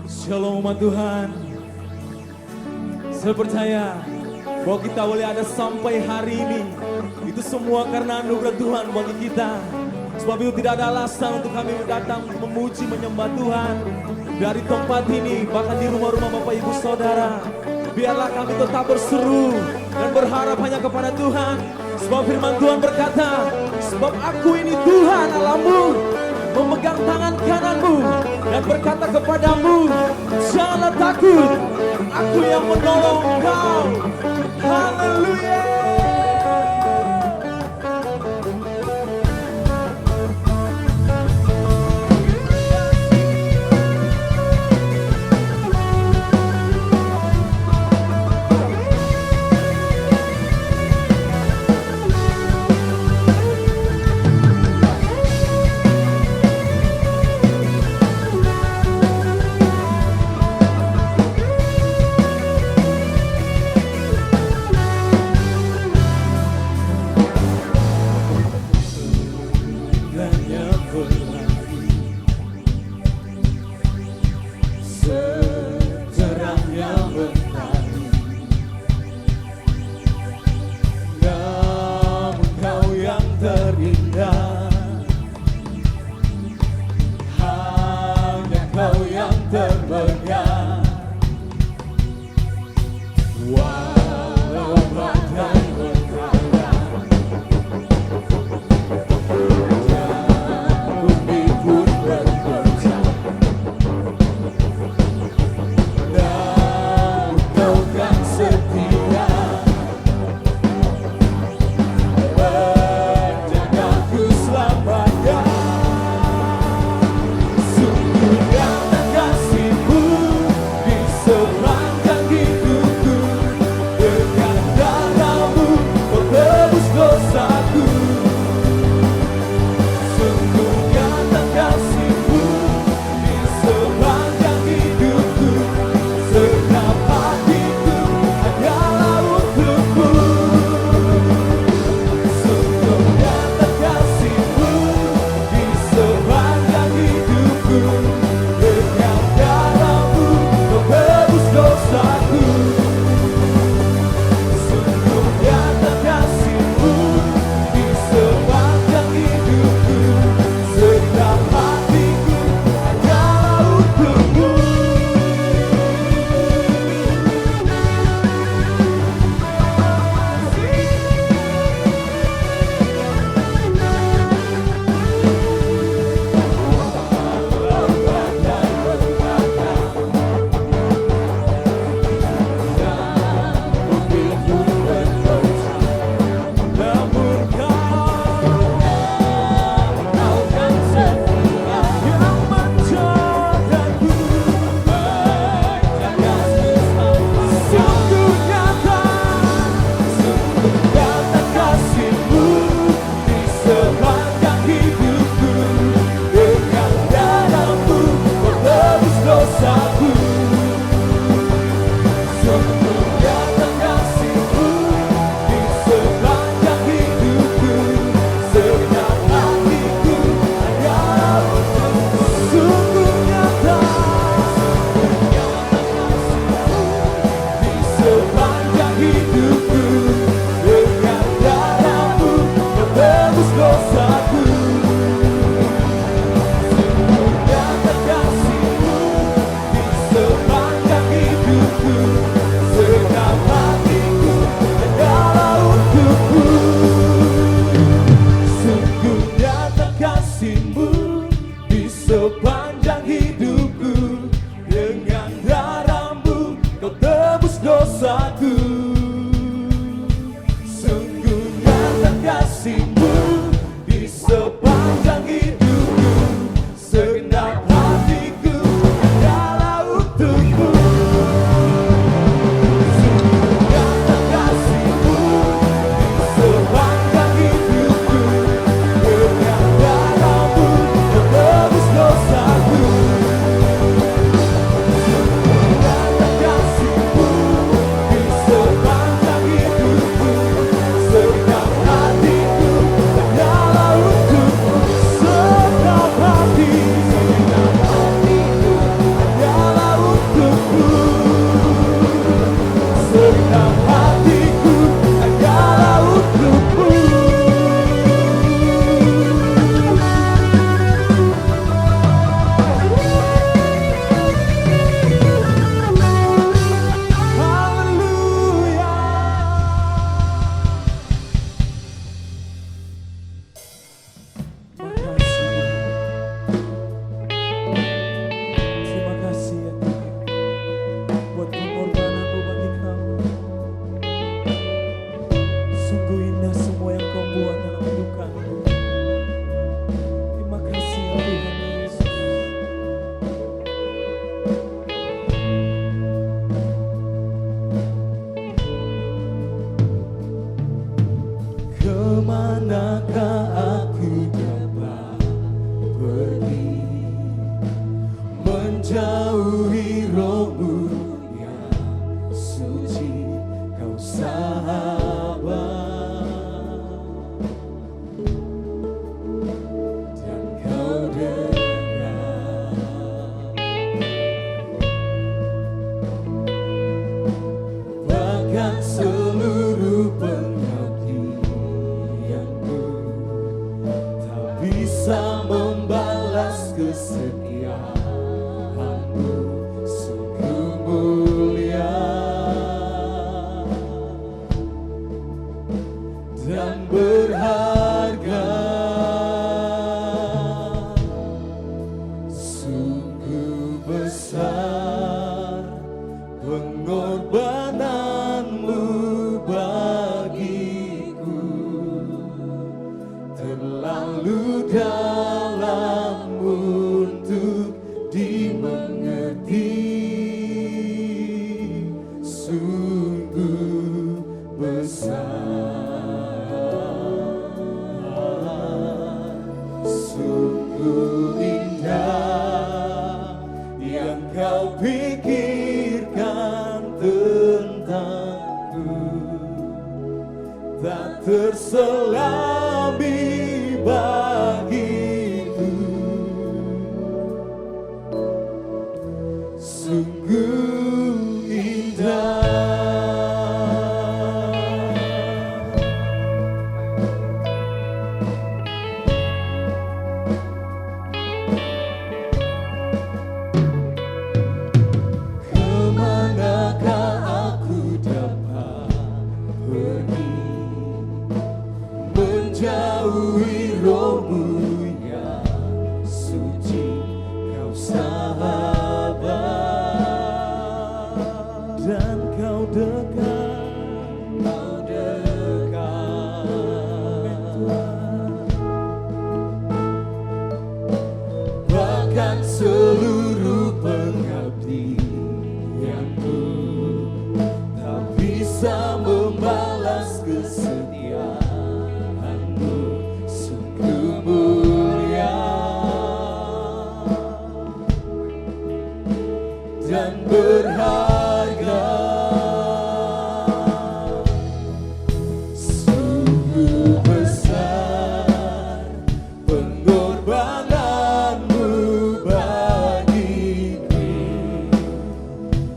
Shalom umat Tuhan. Saya percaya bahwa kita boleh ada sampai hari ini, itu semua karena anugerah Tuhan bagi kita. Sebab itu tidak ada alasan untuk kami datang memuji menyembah Tuhan dari tempat ini, bahkan di rumah-rumah Bapak Ibu Saudara. Biarlah kami tetap berseru dan berharap hanya kepada Tuhan. Sebab firman Tuhan berkata, sebab aku ini Tuhan Allahmu, memegang tangan kananmu dan berkata kepadamu, janganlah takut, aku yang menolong engkau. Haleluya. menjauhi rohmu yang suci, kau sabar dan kau dekat, bahkan seluruh pengabdianku tak bisa membalas kesetiaanmu, sungguh mulia dan berharga, sungguh besar pengorbananmu bagiku, terlalu dalam untuk dimengerti, sungguh besar, sungguh indah yang kau pikirkan tentangku, tak terselami bagiku, sungguh indah. Kemanakah aku dapat pergi, menjauhi rohmu yang suci, kau sahabat dan kau dekat, kau dekat, bahkan seluruh pengabdianku tak bisa membalas kesetiaanmu, sungguh mulia dan berharga, sungguh besar pengorbananmu bagiku,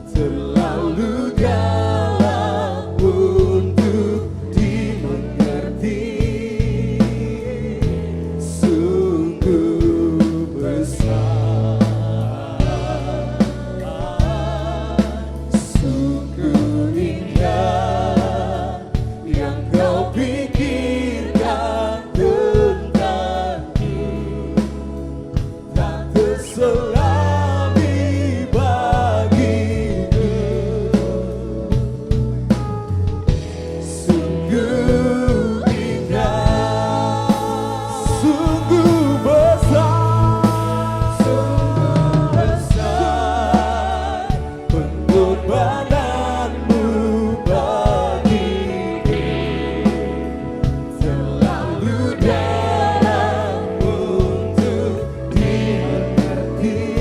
terlalu dalam untuk dimengerti, sungguh besar, sungguh indah yang kau pikirkan tentangku, tak terselami bagiku, sungguh indah, sungguh besar, sungguh besar pengorbananmu bagiku, terlalu dalam untuk dimengerti,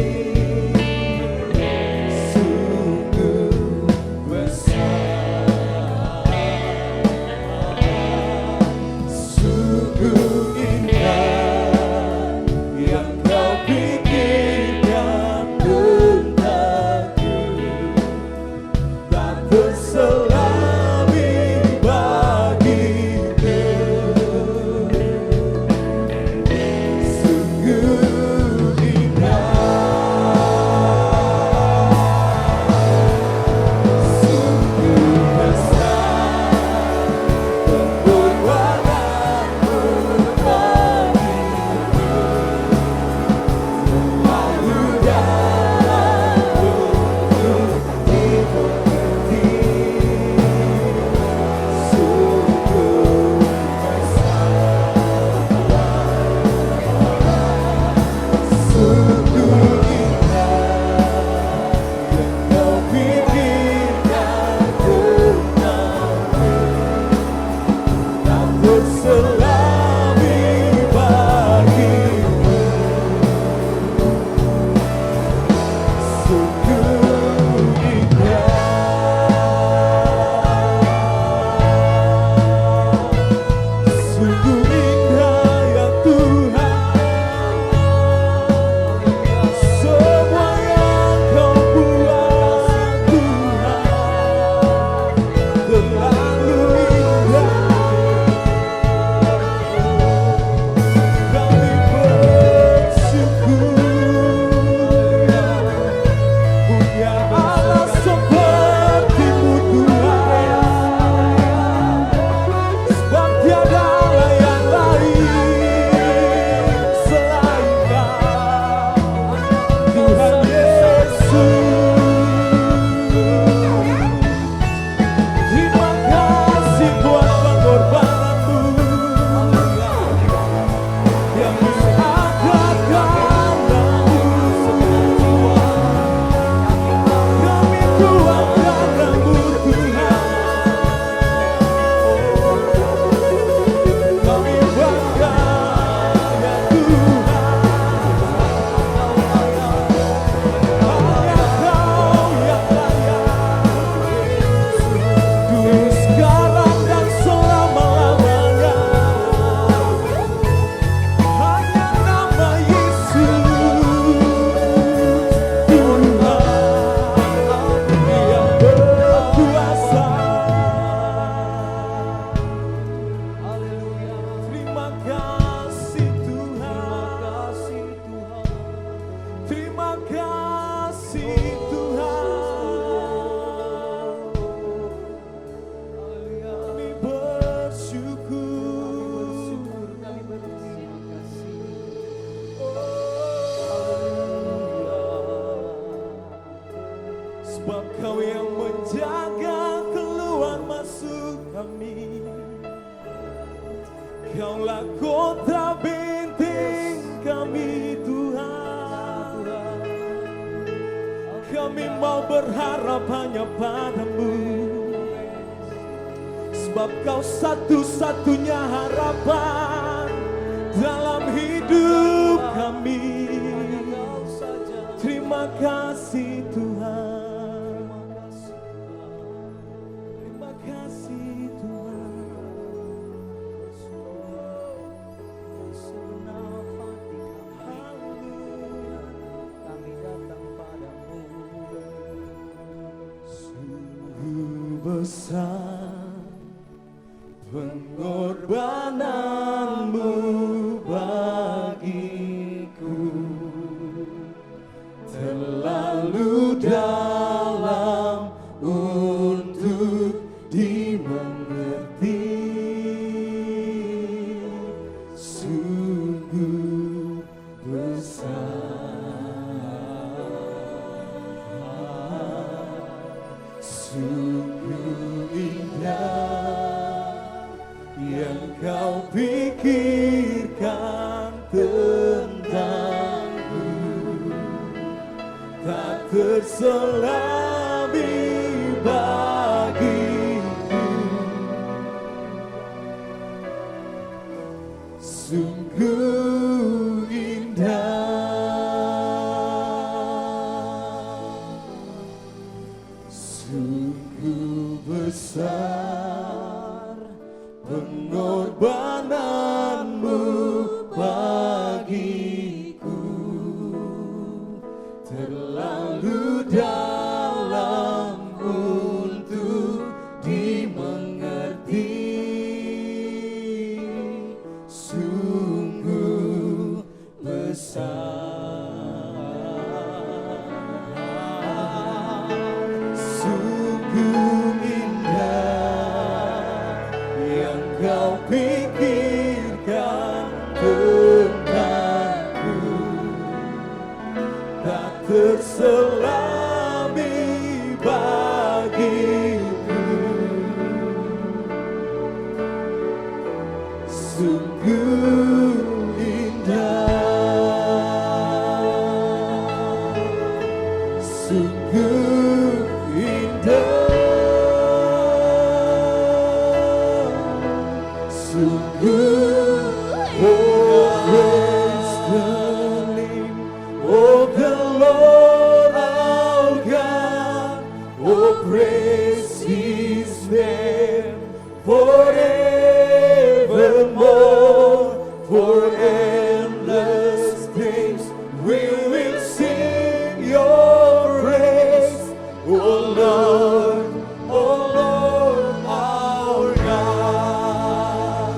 Sebab Kau yang menjaga keluar masuk kami. Kaulah kota benteng kami Tuhan. Kami mau berharap hanya padamu, sebab Kau satu-satunya harapan dalam hidup kami. Terima kasih Tuhan. Terima kasih Tuhan. Kami datang padamu. Sungguh besar pengorbananmu bagiku, terlalu dalam untuk dimengerti. Sungguh besar, sungguh indah yang Kau pikirkan tentangku, tak terselami bagiku. Sungguh indah, sungguh besar pengorbananmu bagiku, terlalu dalam untuk dimengerti. Sungguh besar, sungguh indah yang Kau pikirkan tentangku, tak terselami bagiku. Sungguh indah, sungguh indah, sungguh. Oh, praise the name of the Lord our God. Oh, praise His name forevermore. For endless days we will sing Your praise. Oh Lord, our God.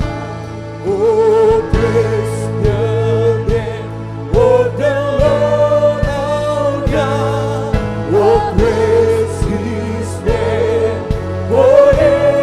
Oh, praise the name of the Lord our God. Oh, praise His name forever.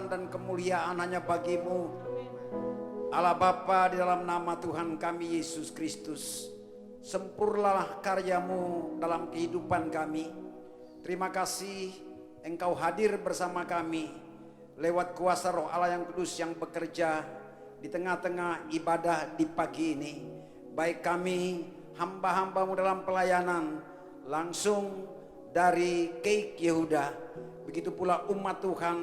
kekuasaan dan kemuliaan hanya bagimu. Allah Bapa, di dalam nama Tuhan kami Yesus Kristus, sempurnalah karyamu dalam kehidupan kami. Terima kasih Engkau hadir bersama kami lewat kuasa Roh Allah yang kudus yang bekerja di tengah-tengah ibadah di pagi ini. Baik kami hamba-hambamu dalam pelayanan langsung dari Keik Yehuda, begitu pula umat Tuhan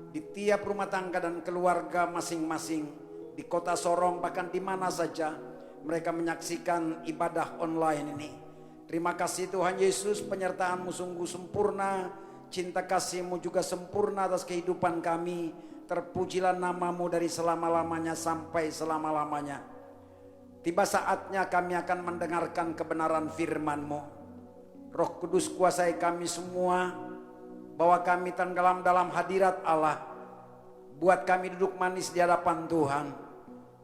di tiap rumah tangga dan keluarga masing-masing, di kota Sorong bahkan di mana saja mereka menyaksikan ibadah online ini. Terima kasih Tuhan Yesus, penyertaan-Mu sungguh sempurna, cinta kasih-Mu juga sempurna atas kehidupan kami. Terpujilah nama-Mu dari selama-lamanya sampai selama-lamanya. Tiba saatnya kami akan mendengarkan kebenaran firman-Mu. Roh Kudus kuasai kami semua, bahwa kami tenggelam dalam hadirat Allah. Buat kami duduk manis di hadapan Tuhan.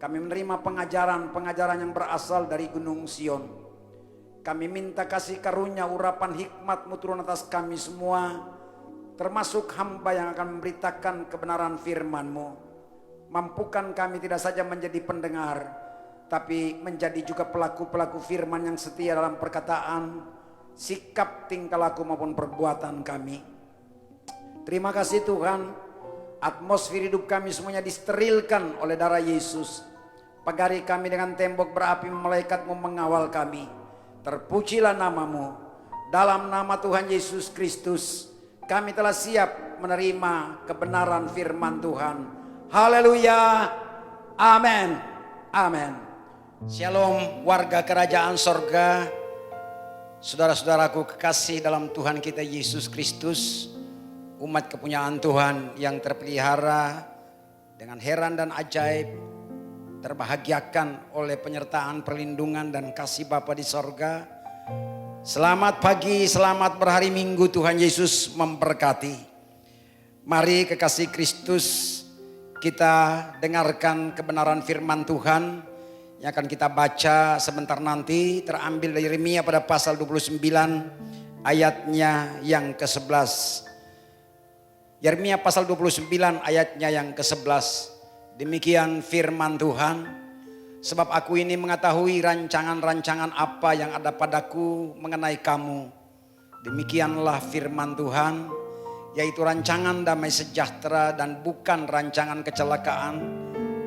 Kami menerima pengajaran yang berasal dari Gunung Sion. Kami minta kasih karunia urapan hikmat-Mu turun atas kami semua, termasuk hamba yang akan memberitakan kebenaran firman-Mu. Mampukan kami tidak saja menjadi pendengar, tapi menjadi juga pelaku-pelaku firman yang setia dalam perkataan, sikap, tingkah laku maupun perbuatan kami. Terima kasih Tuhan, atmosfer hidup kami semuanya disterilkan oleh darah Yesus. Pagari kami dengan tembok berapi, malaikat-Mu mengawal kami. Terpujilah nama-Mu. Dalam nama Tuhan Yesus Kristus, kami telah siap menerima kebenaran firman Tuhan. Haleluya. Amin. Amin. Shalom warga kerajaan sorga, saudara-saudaraku kekasih dalam Tuhan kita Yesus Kristus, umat kepunyaan Tuhan yang terpelihara dengan heran dan ajaib, terbahagiakan oleh penyertaan, perlindungan dan kasih Bapa di sorga. Selamat pagi, selamat berhari Minggu, Tuhan Yesus memberkati. Mari kekasih Kristus, kita dengarkan kebenaran firman Tuhan yang akan kita baca sebentar nanti, terambil dari Yeremia pada pasal 29 ayatnya yang ke-11. Yeremia pasal 29 ayatnya yang ke-11. Demikian firman Tuhan, sebab aku ini mengetahui rancangan-rancangan apa yang ada padaku mengenai kamu. Demikianlah firman Tuhan, yaitu rancangan damai sejahtera dan bukan rancangan kecelakaan,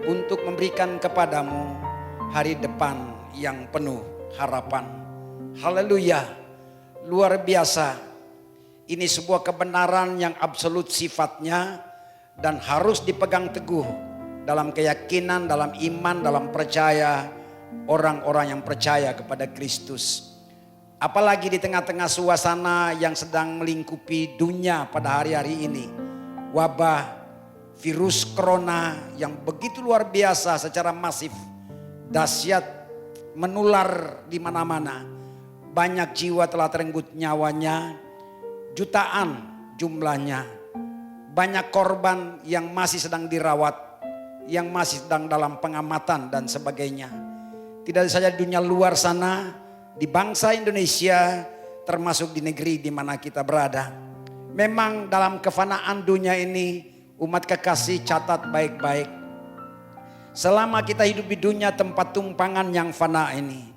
untuk memberikan kepadamu hari depan yang penuh harapan. Haleluya, luar biasa. Ini sebuah kebenaran yang absolut sifatnya dan harus dipegang teguh dalam keyakinan, dalam iman, dalam percaya orang-orang yang percaya kepada Kristus. Apalagi di tengah-tengah suasana yang sedang melingkupi dunia pada hari-hari ini. Wabah virus corona yang begitu luar biasa secara masif, dahsyat, menular di mana-mana. Banyak jiwa telah terenggut nyawanya, jutaan jumlahnya. Banyak korban yang masih sedang dirawat, yang masih sedang dalam pengamatan dan sebagainya. Tidak saja di dunia luar sana, di bangsa Indonesia, termasuk di negeri di mana kita berada. Memang dalam kefanaan dunia ini, umat kekasih catat baik-baik. Selama kita hidup di dunia tempat tumpangan yang fana ini,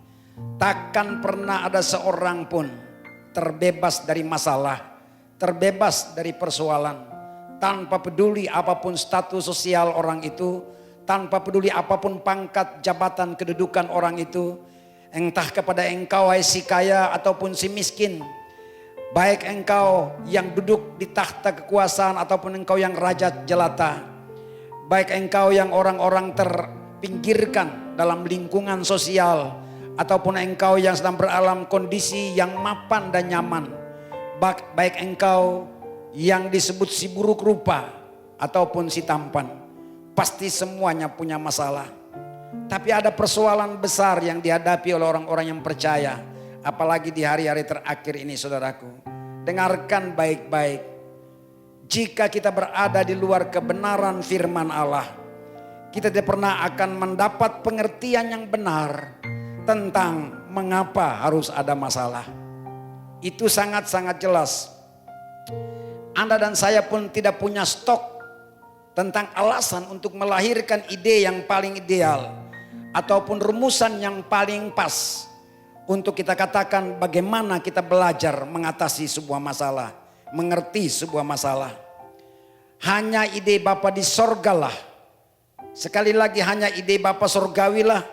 takkan pernah ada seorang pun terbebas dari masalah, terbebas dari persoalan. Tanpa peduli apapun status sosial orang itu, tanpa peduli apapun pangkat, jabatan, kedudukan orang itu, entah kepada engkau hai si kaya ataupun si miskin, baik engkau yang duduk di tahta kekuasaan ataupun engkau yang raja jelata, baik engkau yang orang-orang terpinggirkan dalam lingkungan sosial, ataupun engkau yang sedang beralam kondisi yang mapan dan nyaman, baik engkau yang disebut si buruk rupa ataupun si tampan, pasti semuanya punya masalah. Tapi ada persoalan besar yang dihadapi oleh orang-orang yang percaya, apalagi di hari-hari terakhir ini saudaraku. Dengarkan baik-baik. Jika kita berada di luar kebenaran firman Allah, kita tidak pernah akan mendapat pengertian yang benar tentang mengapa harus ada masalah. Itu sangat-sangat jelas. Anda dan saya pun tidak punya stok tentang alasan untuk melahirkan ide yang paling ideal ataupun rumusan yang paling pas untuk kita katakan bagaimana kita belajar mengatasi sebuah masalah, mengerti sebuah masalah. Hanya ide Bapa di sorgalah, sekali lagi hanya ide Bapa sorgawilah,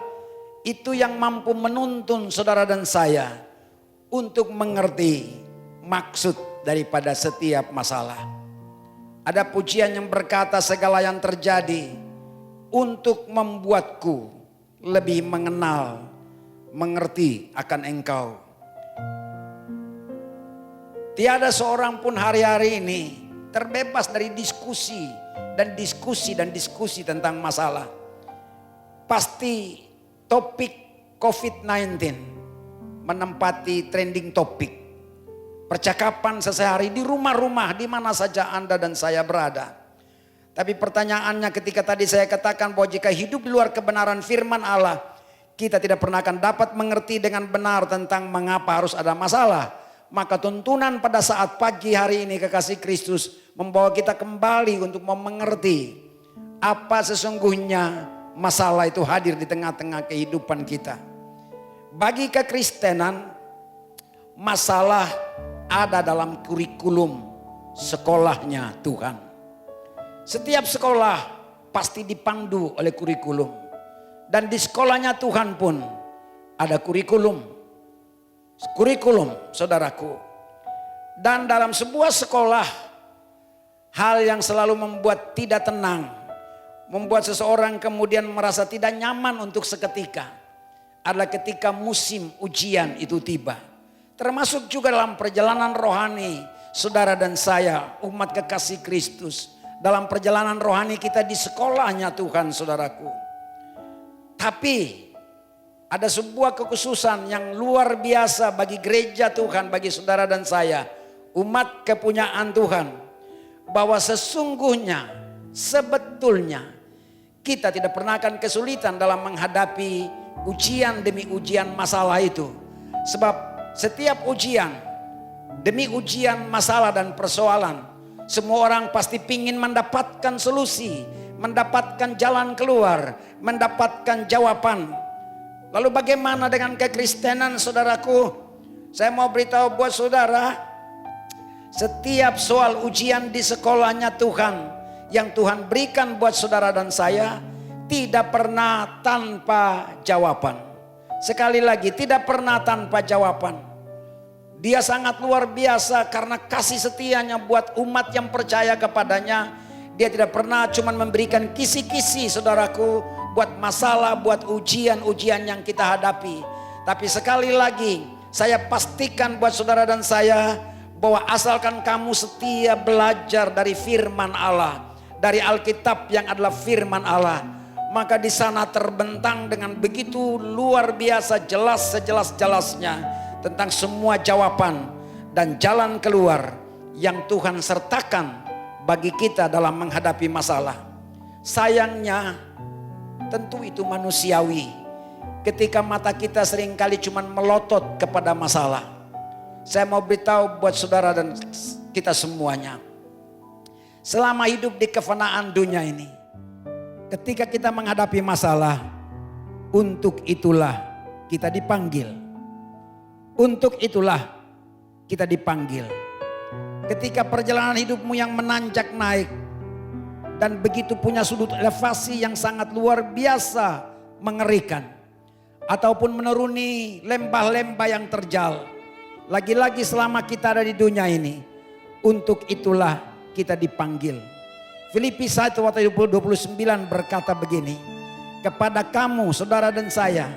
itu yang mampu menuntun saudara dan saya untuk mengerti maksud daripada setiap masalah. Ada pujian yang berkata segala yang terjadi untuk membuatku lebih mengenal, mengerti akan Engkau. Tiada seorang pun hari-hari ini terbebas dari diskusi dan diskusi tentang masalah. Pasti topik COVID-19 menempati trending topik. Percakapan sehari-hari di rumah-rumah di mana saja Anda dan saya berada. Tapi pertanyaannya ketika tadi saya katakan bahwa jika hidup di luar kebenaran firman Allah, kita tidak pernah akan dapat mengerti dengan benar tentang mengapa harus ada masalah. Maka tuntunan pada saat pagi hari ini kekasih Kristus membawa kita kembali untuk mengerti apa sesungguhnya masalah itu hadir di tengah-tengah kehidupan kita. Bagi kekristenan, masalah ada dalam kurikulum sekolahnya Tuhan. Setiap sekolah pasti dipandu oleh kurikulum. Dan di sekolahnya Tuhan pun ada kurikulum. Kurikulum, saudaraku. Dan dalam sebuah sekolah, hal yang selalu membuat tidak tenang, membuat seseorang kemudian merasa tidak nyaman untuk seketika, adalah ketika musim ujian itu tiba. Termasuk juga dalam perjalanan rohani saudara dan saya, umat kekasih Kristus. Dalam perjalanan rohani kita di sekolahnya Tuhan, saudaraku. Tapi ada sebuah kekhususan yang luar biasa bagi gereja Tuhan, bagi saudara dan saya, umat kepunyaan Tuhan. Bahwa sesungguhnya, sebetulnya kita tidak pernah akan kesulitan dalam menghadapi ujian demi ujian masalah itu. Sebab setiap ujian demi ujian masalah dan persoalan, semua orang pasti ingin mendapatkan solusi, mendapatkan jalan keluar, mendapatkan jawaban. Lalu bagaimana dengan kekristenan, saudaraku? Saya mau beritahu buat saudara, setiap soal ujian di sekolahnya Tuhan yang Tuhan berikan buat saudara dan saya tidak pernah tanpa jawaban. Sekali lagi, tidak pernah tanpa jawaban. Dia sangat luar biasa karena kasih setianya buat umat yang percaya kepadanya. Dia tidak pernah cuma memberikan kisi-kisi, saudaraku, buat masalah, buat ujian-ujian yang kita hadapi. Tapi sekali lagi, saya pastikan buat saudara dan saya bahwa asalkan kamu setia belajar dari firman Allah, dari Alkitab yang adalah firman Allah, maka di sana terbentang dengan begitu luar biasa jelas sejelas-jelasnya tentang semua jawaban dan jalan keluar yang Tuhan sertakan bagi kita dalam menghadapi masalah. Sayangnya tentu itu manusiawi ketika mata kita seringkali cuma melotot kepada masalah. Saya mau beritahu buat saudara dan kita semuanya, selama hidup di kefanaan dunia ini, ketika kita menghadapi masalah, untuk itulah kita dipanggil. Untuk itulah kita dipanggil. Ketika perjalanan hidupmu yang menanjak naik dan begitu punya sudut elevasi yang sangat luar biasa mengerikan, ataupun menuruni lembah-lembah yang terjal, lagi-lagi selama kita ada di dunia ini, untuk itulah kita dipanggil. Filipi 1 ayat 29 berkata begini, kepada kamu saudara dan saya,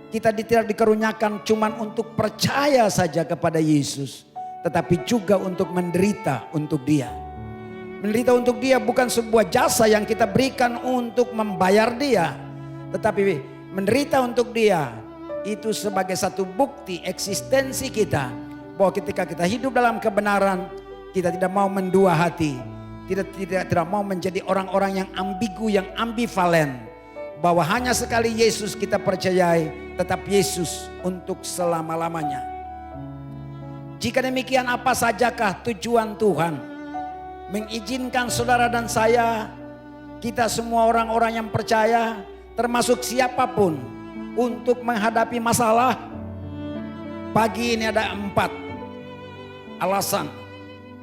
kita tidak dikaruniakan cuman untuk percaya saja kepada Yesus, tetapi juga untuk menderita untuk Dia. Menderita untuk Dia bukan sebuah jasa yang kita berikan untuk membayar Dia, tetapi menderita untuk Dia itu sebagai satu bukti eksistensi kita, bahwa ketika kita hidup dalam kebenaran, kita tidak mau mendua hati, tidak mau menjadi orang-orang yang ambigu, yang ambivalen, bahwa hanya sekali Yesus kita percayai, tetap Yesus untuk selama-lamanya. Jika demikian, apa sajakah tujuan Tuhan mengizinkan saudara dan saya kita semua orang-orang yang percaya, termasuk siapapun, untuk menghadapi masalah. Pagi ini ada 4 alasan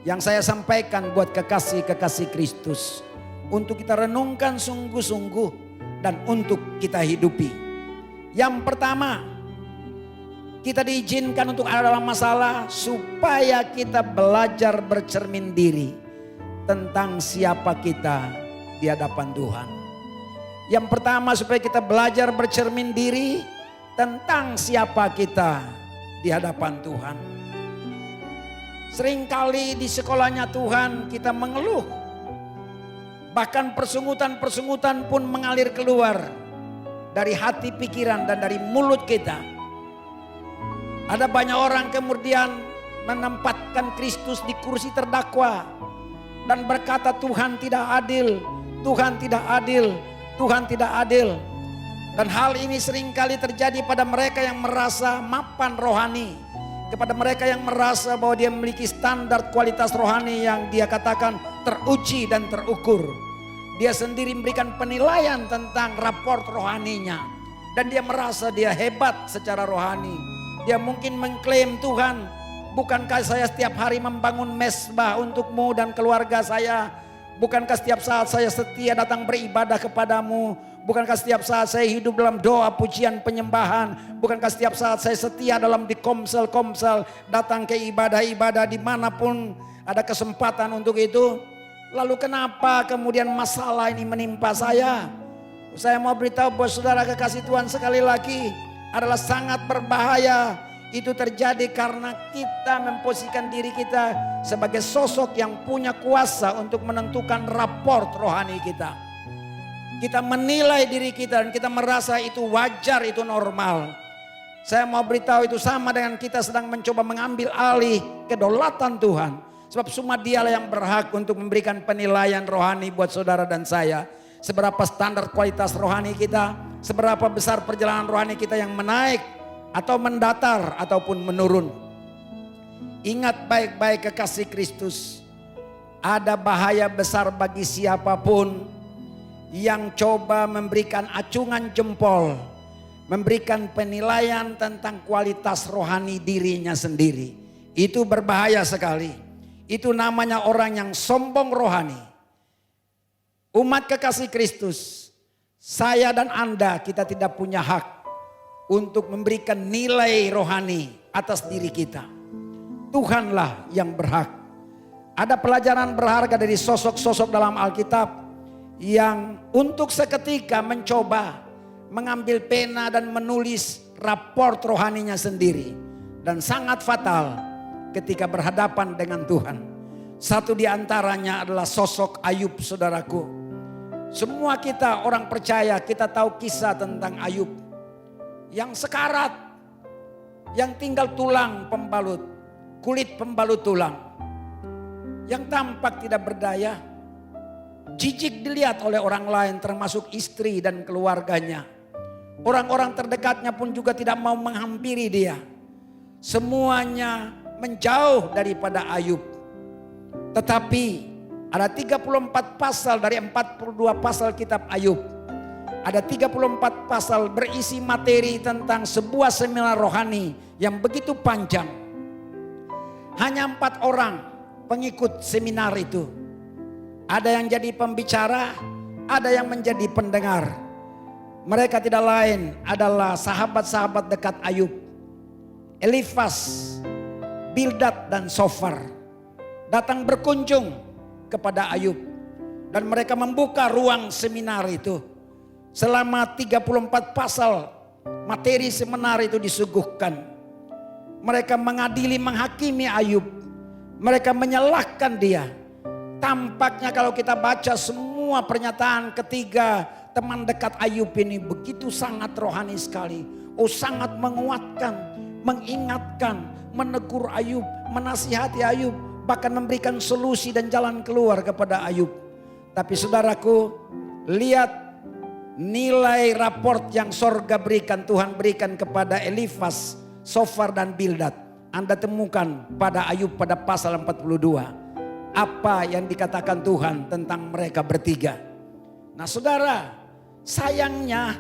yang saya sampaikan buat kekasih-kekasih Kristus, untuk kita renungkan sungguh-sungguh dan untuk kita hidupi. Yang pertama, kita diizinkan untuk ada dalam masalah supaya kita belajar bercermin diri tentang siapa kita di hadapan Tuhan. Yang pertama, supaya kita belajar bercermin diri tentang siapa kita di hadapan Tuhan. Seringkali di sekolahnya Tuhan kita mengeluh. Bahkan persungutan-persungutan pun mengalir keluar dari hati, pikiran, dan dari mulut kita. Ada banyak orang kemudian menempatkan Kristus di kursi terdakwa dan berkata Tuhan tidak adil, Tuhan tidak adil, Tuhan tidak adil. Dan hal ini seringkali terjadi pada mereka yang merasa mapan rohani, kepada mereka yang merasa bahwa dia memiliki standar kualitas rohani yang dia katakan teruji dan terukur. Dia sendiri memberikan penilaian tentang raport rohaninya, dan dia merasa dia hebat secara rohani. Dia mungkin mengklaim, Tuhan, bukankah saya setiap hari membangun mesbah untukmu dan keluarga saya? Bukankah setiap saat saya setia datang beribadah kepadamu? Bukankah setiap saat saya hidup dalam doa, pujian, penyembahan? Bukankah setiap saat saya setia dalam di komsel-komsel, datang ke ibadah-ibadah dimanapun ada kesempatan untuk itu? Lalu kenapa kemudian masalah ini menimpa saya? Saya mau beritahu buat saudara kekasih Tuhan sekali lagi, adalah sangat berbahaya. Itu terjadi karena kita memposisikan diri kita sebagai sosok yang punya kuasa untuk menentukan raport rohani kita. Kita menilai diri kita dan kita merasa itu wajar, itu normal. Saya mau beritahu itu sama dengan kita sedang mencoba mengambil alih kedaulatan Tuhan. Sebab semua dialah yang berhak untuk memberikan penilaian rohani buat saudara dan saya. Seberapa standar kualitas rohani kita, seberapa besar perjalanan rohani kita yang menaik atau mendatar ataupun menurun. Ingat baik-baik kekasih Kristus, ada bahaya besar bagi siapapun yang coba memberikan acungan jempol, memberikan penilaian tentang kualitas rohani dirinya sendiri. Itu berbahaya sekali. Itu namanya orang yang sombong rohani. Umat kekasih Kristus, saya dan Anda, kita tidak punya hak untuk memberikan nilai rohani atas diri kita. Tuhanlah yang berhak. Ada pelajaran berharga dari sosok-sosok dalam Alkitab yang untuk seketika mencoba mengambil pena dan menulis raport rohaninya sendiri, dan sangat fatal ketika berhadapan dengan Tuhan. Satu di antaranya adalah sosok Ayub, saudaraku. Semua kita orang percaya, kita tahu kisah tentang Ayub yang sekarat, yang tinggal tulang pembalut, kulit pembalut tulang, yang tampak tidak berdaya. Jijik dilihat oleh orang lain termasuk istri dan keluarganya. Orang-orang terdekatnya pun juga tidak mau menghampiri dia. Semuanya menjauh daripada Ayub. Tetapi ada 34 pasal dari 42 pasal kitab Ayub. Ada 34 pasal berisi materi tentang sebuah seminar rohani yang begitu panjang. Hanya 4 orang pengikut seminar itu. Ada yang jadi pembicara, ada yang menjadi pendengar. Mereka tidak lain adalah sahabat-sahabat dekat Ayub, Elifas, Bildad, dan Sofar. Datang berkunjung kepada Ayub. Dan mereka membuka ruang seminar itu. Selama 34 pasal materi seminar itu disuguhkan. Mereka mengadili, menghakimi Ayub. Mereka menyalahkan dia. Tampaknya kalau kita baca semua pernyataan ketiga teman dekat Ayub ini begitu sangat rohani sekali. Oh, sangat menguatkan, mengingatkan, menegur Ayub, menasihati Ayub, bahkan memberikan solusi dan jalan keluar kepada Ayub. Tapi saudaraku, lihat nilai raport yang sorga berikan, Tuhan berikan kepada Elifas, Sofar, dan Bildad. Anda temukan pada Ayub pada pasal 42. Apa yang dikatakan Tuhan tentang mereka bertiga. Nah saudara, sayangnya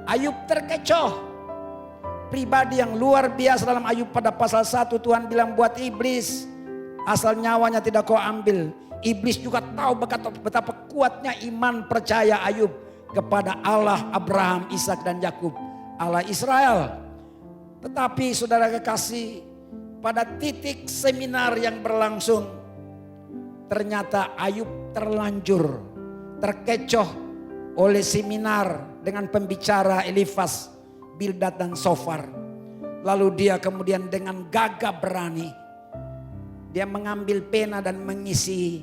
Ayub terkecoh. Pribadi yang luar biasa dalam Ayub pada pasal 1 Tuhan bilang buat iblis, asal nyawanya tidak kau ambil. Iblis juga tahu betapa kuatnya iman percaya Ayub kepada Allah Abraham, Ishak dan Yakub, Allah Israel. Tetapi saudara kekasih, pada titik seminar yang berlangsung, ternyata Ayub terlanjur terkecoh oleh seminar dengan pembicara Elifas, Bildad dan Sofar. Lalu dia kemudian dengan gagah berani, dia mengambil pena dan mengisi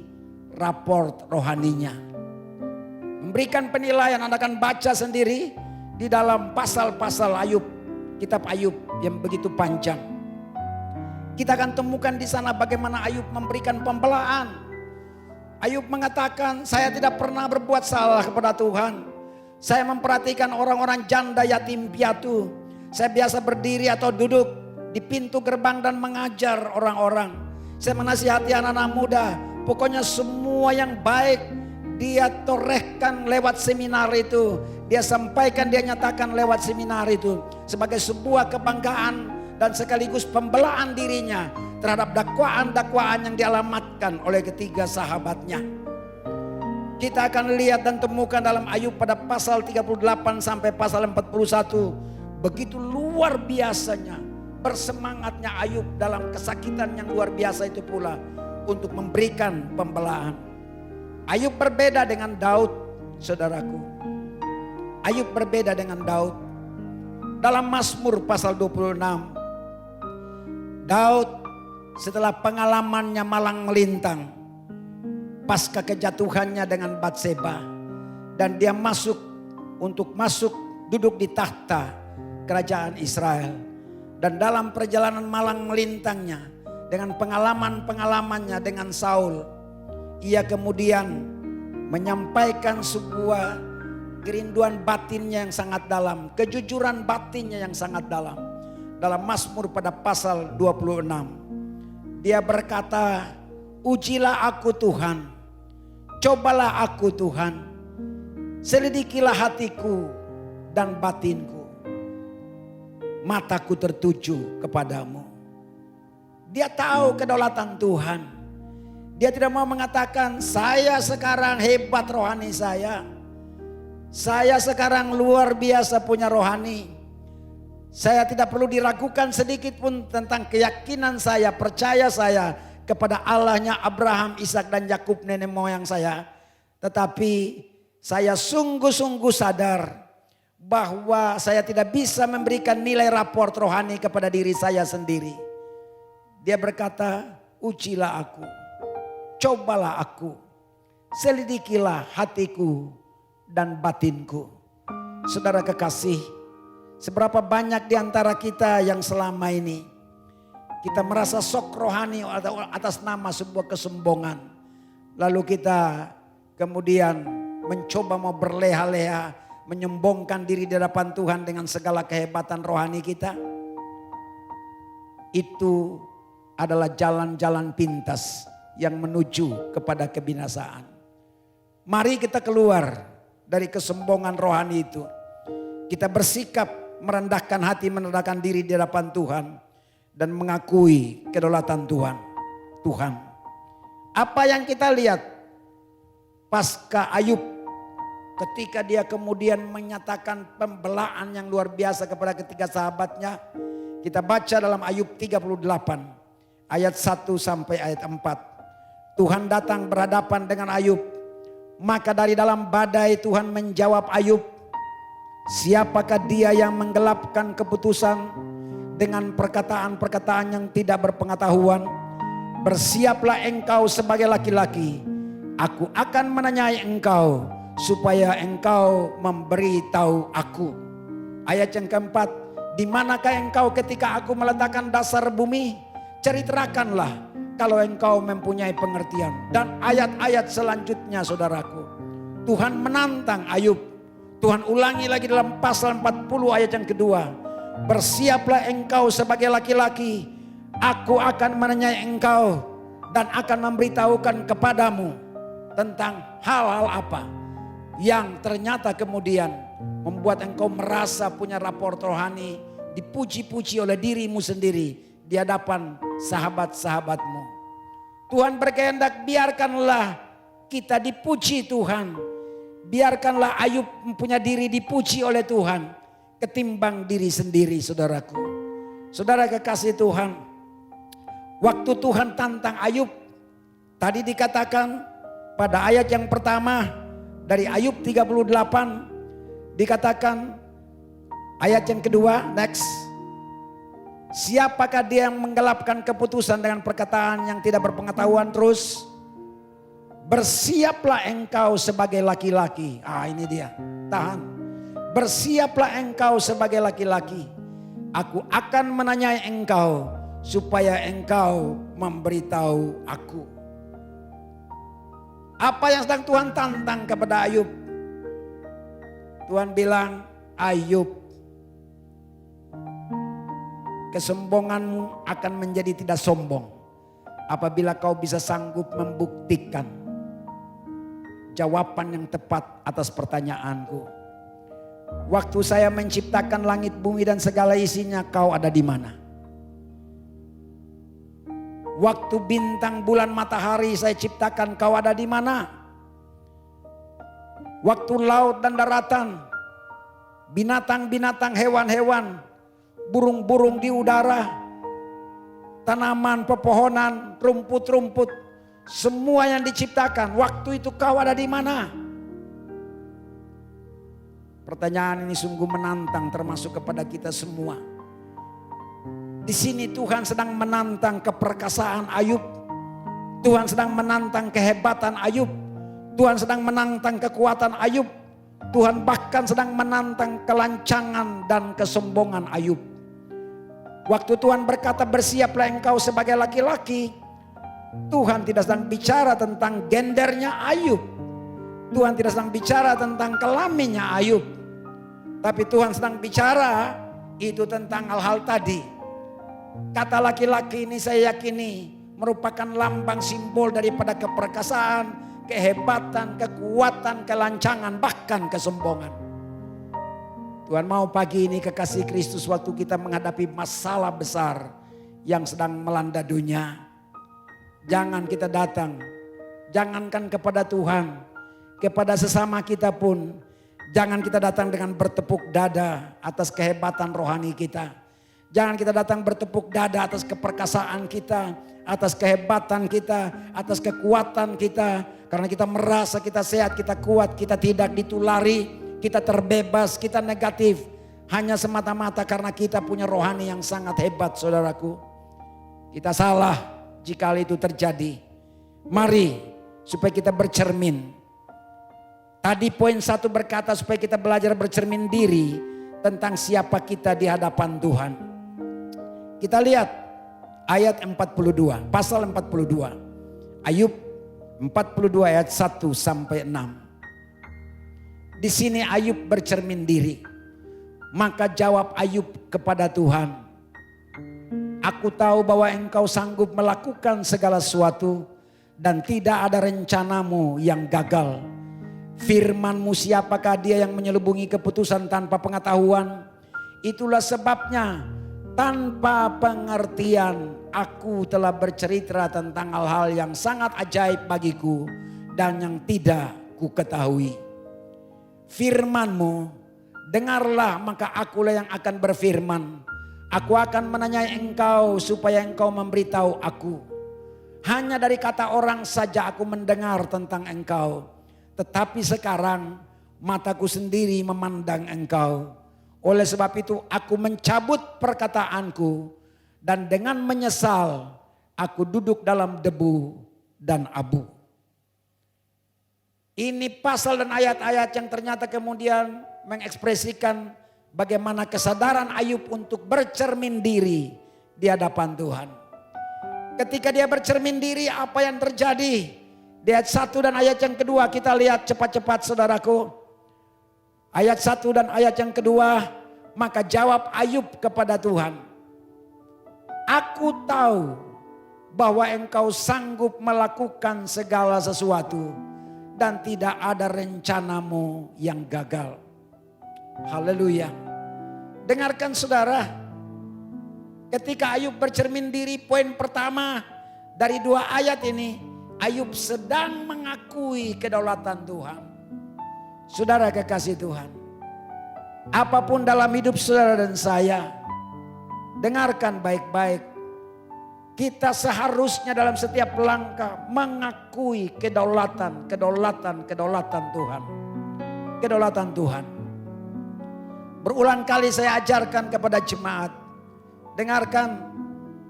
raport rohaninya. Memberikan penilaian, Anda akan baca sendiri di dalam pasal-pasal Ayub, kitab Ayub yang begitu panjang. Kita akan temukan di sana bagaimana Ayub memberikan pembelaan. Ayub mengatakan, saya tidak pernah berbuat salah kepada Tuhan. Saya memperhatikan orang-orang janda yatim piatu. Saya biasa berdiri atau duduk di pintu gerbang dan mengajar orang-orang. Saya menasihati anak-anak muda. Pokoknya semua yang baik dia torehkan lewat seminar itu. Dia sampaikan, dia nyatakan lewat seminar itu. Sebagai sebuah kebanggaan dan sekaligus pembelaan dirinya terhadap dakwaan-dakwaan yang dialamatkan oleh ketiga sahabatnya. Kita akan lihat dan temukan dalam Ayub pada pasal 38 sampai pasal 41. Begitu luar biasanya, bersemangatnya Ayub dalam kesakitan yang luar biasa itu pula untuk memberikan pembelaan. Ayub berbeda dengan Daud, saudaraku. Ayub berbeda dengan Daud. Dalam Mazmur pasal 26, Daud setelah pengalamannya malang melintang pasca kejatuhannya dengan Batseba, dan dia masuk duduk di tahta kerajaan Israel. Dan dalam perjalanan malang melintangnya dengan pengalaman-pengalamannya dengan Saul, ia kemudian menyampaikan sebuah kerinduan batinnya yang sangat dalam, kejujuran batinnya yang sangat dalam. Dalam Mazmur pada pasal 26, dia berkata, ujilah aku Tuhan, cobalah aku Tuhan, selidikilah hatiku dan batinku, mataku tertuju kepadamu. Dia tahu kedaulatan Tuhan. Dia tidak mau mengatakan, saya sekarang hebat rohani saya sekarang luar biasa punya rohani. Saya tidak perlu diragukan sedikit pun tentang keyakinan saya, percaya saya kepada Allahnya Abraham, Ishak dan Yakub nenek moyang saya. Tetapi saya sungguh-sungguh sadar bahwa saya tidak bisa memberikan nilai raport rohani kepada diri saya sendiri. Dia berkata, ujilah aku, cobalah aku, selidikilah hatiku dan batinku. Saudara kekasih, seberapa banyak di antara kita yang selama ini kita merasa sok rohani atas nama sebuah kesombongan. Lalu kita kemudian mencoba mau berleha-leha, menyombongkan diri di hadapan Tuhan dengan segala kehebatan rohani kita. Itu adalah jalan-jalan pintas yang menuju kepada kebinasaan. Mari kita keluar dari kesombongan rohani itu. Kita bersikap merendahkan hati, merendahkan diri di hadapan Tuhan dan mengakui kedaulatan Tuhan. Apa yang kita lihat pasca Ayub ketika dia kemudian menyatakan pembelaan yang luar biasa kepada ketiga sahabatnya. Kita baca dalam Ayub 38 ayat 1 sampai ayat 4. Tuhan datang berhadapan dengan Ayub. Maka dari dalam badai Tuhan menjawab Ayub, siapakah dia yang menggelapkan keputusan dengan perkataan-perkataan yang tidak berpengetahuan? Bersiaplah engkau sebagai laki-laki. Aku akan menanyai engkau supaya engkau memberitahu aku. Ayat yang keempat, di manakah engkau ketika aku meletakkan dasar bumi? Ceritakanlah kalau engkau mempunyai pengertian. Dan ayat-ayat selanjutnya saudaraku, Tuhan menantang Ayub. Tuhan ulangi lagi dalam pasal 40 ayat yang kedua. Bersiaplah engkau sebagai laki-laki. Aku akan menanyai engkau dan akan memberitahukan kepadamu tentang hal-hal apa yang ternyata kemudian membuat engkau merasa punya rapor rohani, dipuji-puji oleh dirimu sendiri di hadapan sahabat-sahabatmu. Tuhan berkehendak biarkanlah kita dipuji Tuhan. Biarkanlah Ayub punya diri dipuji oleh Tuhan ketimbang diri sendiri, saudaraku. Saudara kekasih Tuhan, waktu Tuhan tantang Ayub, tadi dikatakan pada ayat yang pertama dari Ayub 38, dikatakan ayat yang kedua, next. Siapakah dia yang menggelapkan keputusan dengan perkataan yang tidak berpengetahuan terus? Bersiaplah engkau sebagai laki-laki. Ini dia, tahan. Bersiaplah engkau sebagai laki-laki. Aku akan menanyai engkau supaya engkau memberitahu aku. Apa yang sedang Tuhan tantang kepada Ayub? Tuhan bilang, Ayub, kesombonganmu akan menjadi tidak sombong apabila kau bisa sanggup membuktikan jawaban yang tepat atas pertanyaanku. Waktu saya menciptakan langit bumi dan segala isinya, kau ada di mana? Waktu bintang, bulan, matahari saya ciptakan, kau ada di mana? Waktu laut dan daratan, binatang-binatang, hewan-hewan, burung-burung di udara, tanaman, pepohonan, rumput-rumput, semua yang diciptakan, waktu itu kau ada di mana? Pertanyaan ini sungguh menantang termasuk kepada kita semua. Di sini Tuhan sedang menantang keperkasaan Ayub. Tuhan sedang menantang kehebatan Ayub. Tuhan sedang menantang kekuatan Ayub. Tuhan bahkan sedang menantang kelancangan dan kesombongan Ayub. Waktu Tuhan berkata bersiaplah engkau sebagai laki-laki, Tuhan tidak sedang bicara tentang gendernya Ayub. Tuhan tidak sedang bicara tentang kelaminnya Ayub. Tapi Tuhan sedang bicara itu tentang hal-hal tadi. Kata laki-laki ini saya yakini merupakan lambang simbol daripada keperkasaan, kehebatan, kekuatan, kelancangan, bahkan kesombongan. Tuhan mau pagi ini kekasih Kristus waktu kita menghadapi masalah besar yang sedang melanda dunia. Jangan kita datang, jangankan kepada Tuhan, kepada sesama kita pun. Jangan kita datang dengan bertepuk dada atas kehebatan rohani kita. Jangan kita datang bertepuk dada atas keperkasaan kita, atas kehebatan kita, atas kekuatan kita. Karena kita merasa kita sehat, kita kuat, kita tidak ditulari, kita terbebas, kita negatif. Hanya semata-mata karena kita punya rohani yang sangat hebat, saudaraku. Kita salah jika hal itu terjadi. Mari supaya kita bercermin. Tadi poin 1 berkata supaya kita belajar bercermin diri tentang siapa kita di hadapan Tuhan. Kita lihat ayat 42, pasal 42. Ayub 42 ayat 1 sampai 6. Di sini Ayub bercermin diri. Maka jawab Ayub kepada Tuhan, aku tahu bahwa engkau sanggup melakukan segala sesuatu dan tidak ada rencanamu yang gagal. Firmanmu siapakah dia yang menyelubungi keputusan tanpa pengetahuan? Itulah sebabnya tanpa pengertian aku telah bercerita tentang hal-hal yang sangat ajaib bagiku dan yang tidak ku ketahui. Firmanmu, dengarlah maka akulah yang akan berfirman. Aku akan menanyai engkau supaya engkau memberitahu aku. Hanya dari kata orang saja aku mendengar tentang engkau. Tetapi sekarang mataku sendiri memandang engkau. Oleh sebab itu aku mencabut perkataanku dan dengan menyesal aku duduk dalam debu dan abu. Ini pasal dan ayat-ayat yang ternyata kemudian mengekspresikan bagaimana kesadaran Ayub untuk bercermin diri di hadapan Tuhan. Ketika dia bercermin diri, apa yang terjadi? Di ayat 1 dan ayat yang kedua kita lihat cepat-cepat saudaraku. Ayat 1 dan ayat yang kedua, maka jawab Ayub kepada Tuhan, aku tahu bahwa engkau sanggup melakukan segala sesuatu dan tidak ada rencanamu yang gagal. Haleluya. Dengarkan saudara, ketika Ayub bercermin diri, poin pertama dari 2 ayat ini, Ayub sedang mengakui kedaulatan Tuhan. Saudara kekasih Tuhan, apapun dalam hidup saudara dan saya, dengarkan baik-baik. Kita seharusnya dalam setiap langkah mengakui kedaulatan Tuhan. Kedaulatan Tuhan. Berulang kali saya ajarkan kepada jemaat. Dengarkan,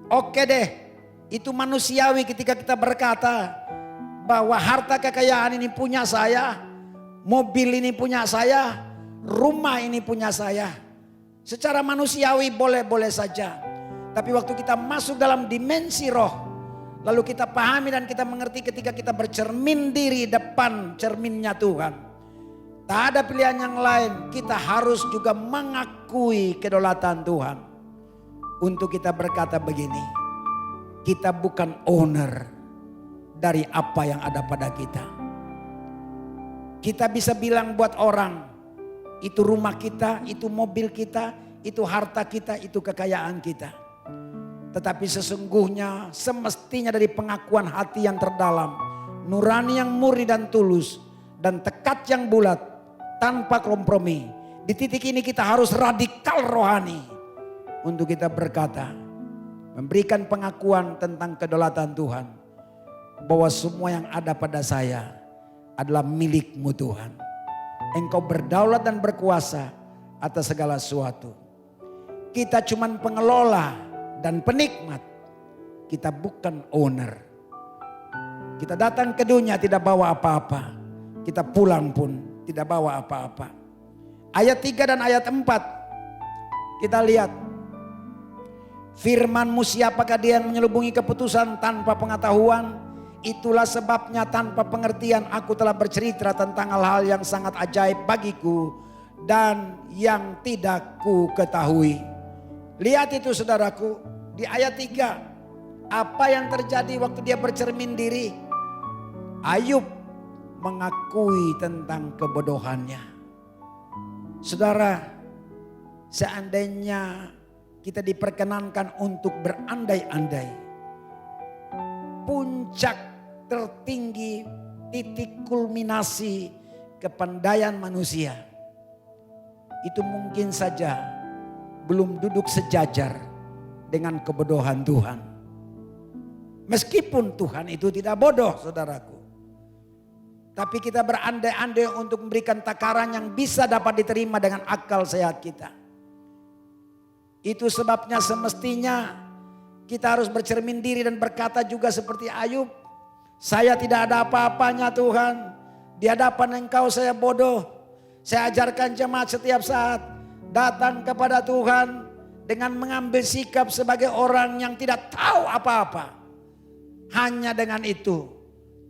oke deh, itu manusiawi ketika kita berkata bahwa harta kekayaan ini punya saya, mobil ini punya saya, rumah ini punya saya. Secara manusiawi boleh-boleh saja. Tapi waktu kita masuk dalam dimensi roh, lalu kita pahami dan kita mengerti ketika kita bercermin diri depan cerminnya Tuhan. Tak ada pilihan yang lain, kita harus juga mengakui kedaulatan Tuhan. Untuk kita berkata begini, kita bukan owner dari apa yang ada pada kita. Kita bisa bilang buat orang, itu rumah kita, itu mobil kita, itu harta kita, itu kekayaan kita. Tetapi sesungguhnya semestinya dari pengakuan hati yang terdalam, nurani yang murni dan tulus, dan tekad yang bulat tanpa kompromi. Di titik ini kita harus radikal rohani untuk kita berkata, memberikan pengakuan tentang kedaulatan Tuhan, bahwa semua yang ada pada saya adalah milik-Mu Tuhan. Engkau berdaulat dan berkuasa atas segala sesuatu. Kita cuman pengelola dan penikmat, kita bukan owner. Kita datang ke dunia tidak bawa apa-apa, kita pulang pun tidak bawa apa-apa. Ayat 3 dan ayat 4 kita lihat, firman-Mu siapakah dia yang menyelubungi keputusan tanpa pengetahuan? Itulah sebabnya tanpa pengertian aku telah bercerita tentang hal-hal yang sangat ajaib bagiku dan yang tidak ku ketahui. Lihat itu saudaraku, di ayat 3, apa yang terjadi waktu dia bercermin diri? Ayub mengakui tentang kebodohannya. Saudara, seandainya kita diperkenankan untuk berandai-andai, puncak tertinggi, titik kulminasi kepandaian manusia, itu mungkin saja belum duduk sejajar dengan kebodohan Tuhan. Meskipun Tuhan itu tidak bodoh saudaraku. Tapi kita berandai-andai untuk memberikan takaran yang bisa dapat diterima dengan akal sehat kita. Itu sebabnya semestinya kita harus bercermin diri dan berkata juga seperti Ayub. Saya tidak ada apa-apanya Tuhan. Di hadapan Engkau saya bodoh. Saya ajarkan jemaat setiap saat datang kepada Tuhan dengan mengambil sikap sebagai orang yang tidak tahu apa-apa. Hanya dengan itu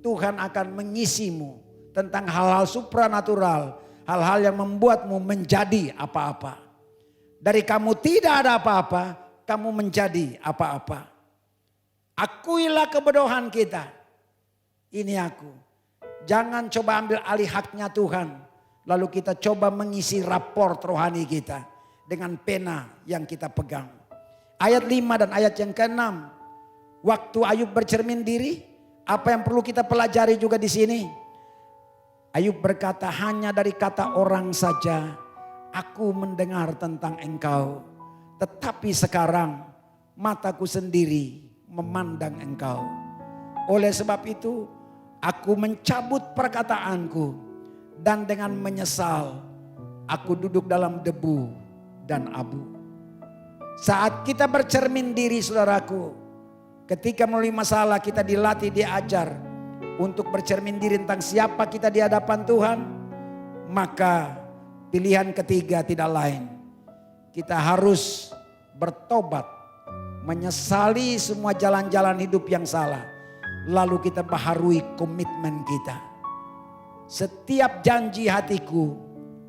Tuhan akan mengisimu tentang hal-hal supranatural, hal-hal yang membuatmu menjadi apa-apa. Dari kamu tidak ada apa-apa, kamu menjadi apa-apa. Akuilah kebodohan kita. Ini aku. Jangan coba ambil alih haknya Tuhan. Lalu kita coba mengisi raport rohani kita dengan pena yang kita pegang. Ayat 5 dan ayat yang ke-6. Waktu Ayub bercermin diri, apa yang perlu kita pelajari juga di sini? Ayub berkata, hanya dari kata orang saja aku mendengar tentang Engkau. Tetapi sekarang mataku sendiri memandang Engkau. Oleh sebab itu aku mencabut perkataanku. Dan dengan menyesal aku duduk dalam debu dan abu. Saat kita bercermin diri saudaraku, ketika melalui masalah kita dilatih, diajar untuk bercermin diri tentang siapa kita di hadapan Tuhan. Maka pilihan ketiga tidak lain, kita harus bertobat, menyesali semua jalan-jalan hidup yang salah. Lalu kita baharui komitmen kita. Setiap janji hatiku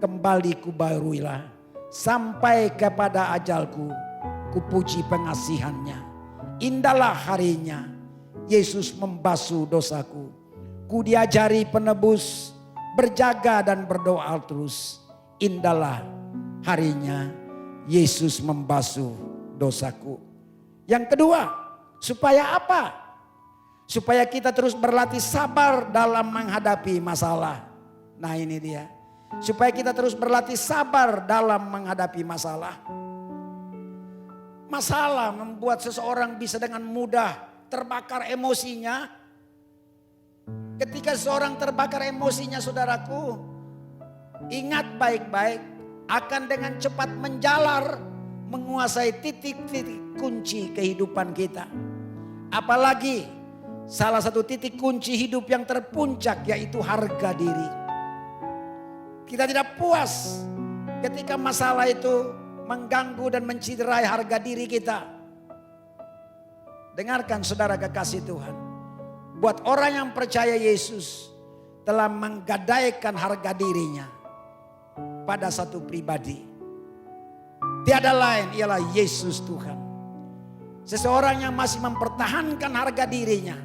kembali kubaharuilah, sampai kepada ajalku kupuji pengasihannya. Indahlah harinya Yesus membasuh dosaku, Ku diajari penebus, berjaga dan berdoa terus. Indahlah harinya Yesus membasuh dosaku. Yang kedua, supaya apa? Supaya kita terus berlatih sabar dalam menghadapi masalah. Nah ini dia. Supaya kita terus berlatih sabar dalam menghadapi masalah. Masalah membuat seseorang bisa dengan mudah terbakar emosinya. Ketika seseorang terbakar emosinya, saudaraku, ingat baik-baik, akan dengan cepat menjalar menguasai titik-titik kunci kehidupan kita. Apalagi salah satu titik kunci hidup yang terpuncak yaitu harga diri. Kita tidak puas ketika masalah itu mengganggu dan menciderai harga diri kita. Dengarkan saudara kekasih Tuhan. Buat orang yang percaya Yesus telah menggadaikan harga dirinya pada satu pribadi. Tiada lain ialah Yesus Tuhan. Seseorang yang masih mempertahankan harga dirinya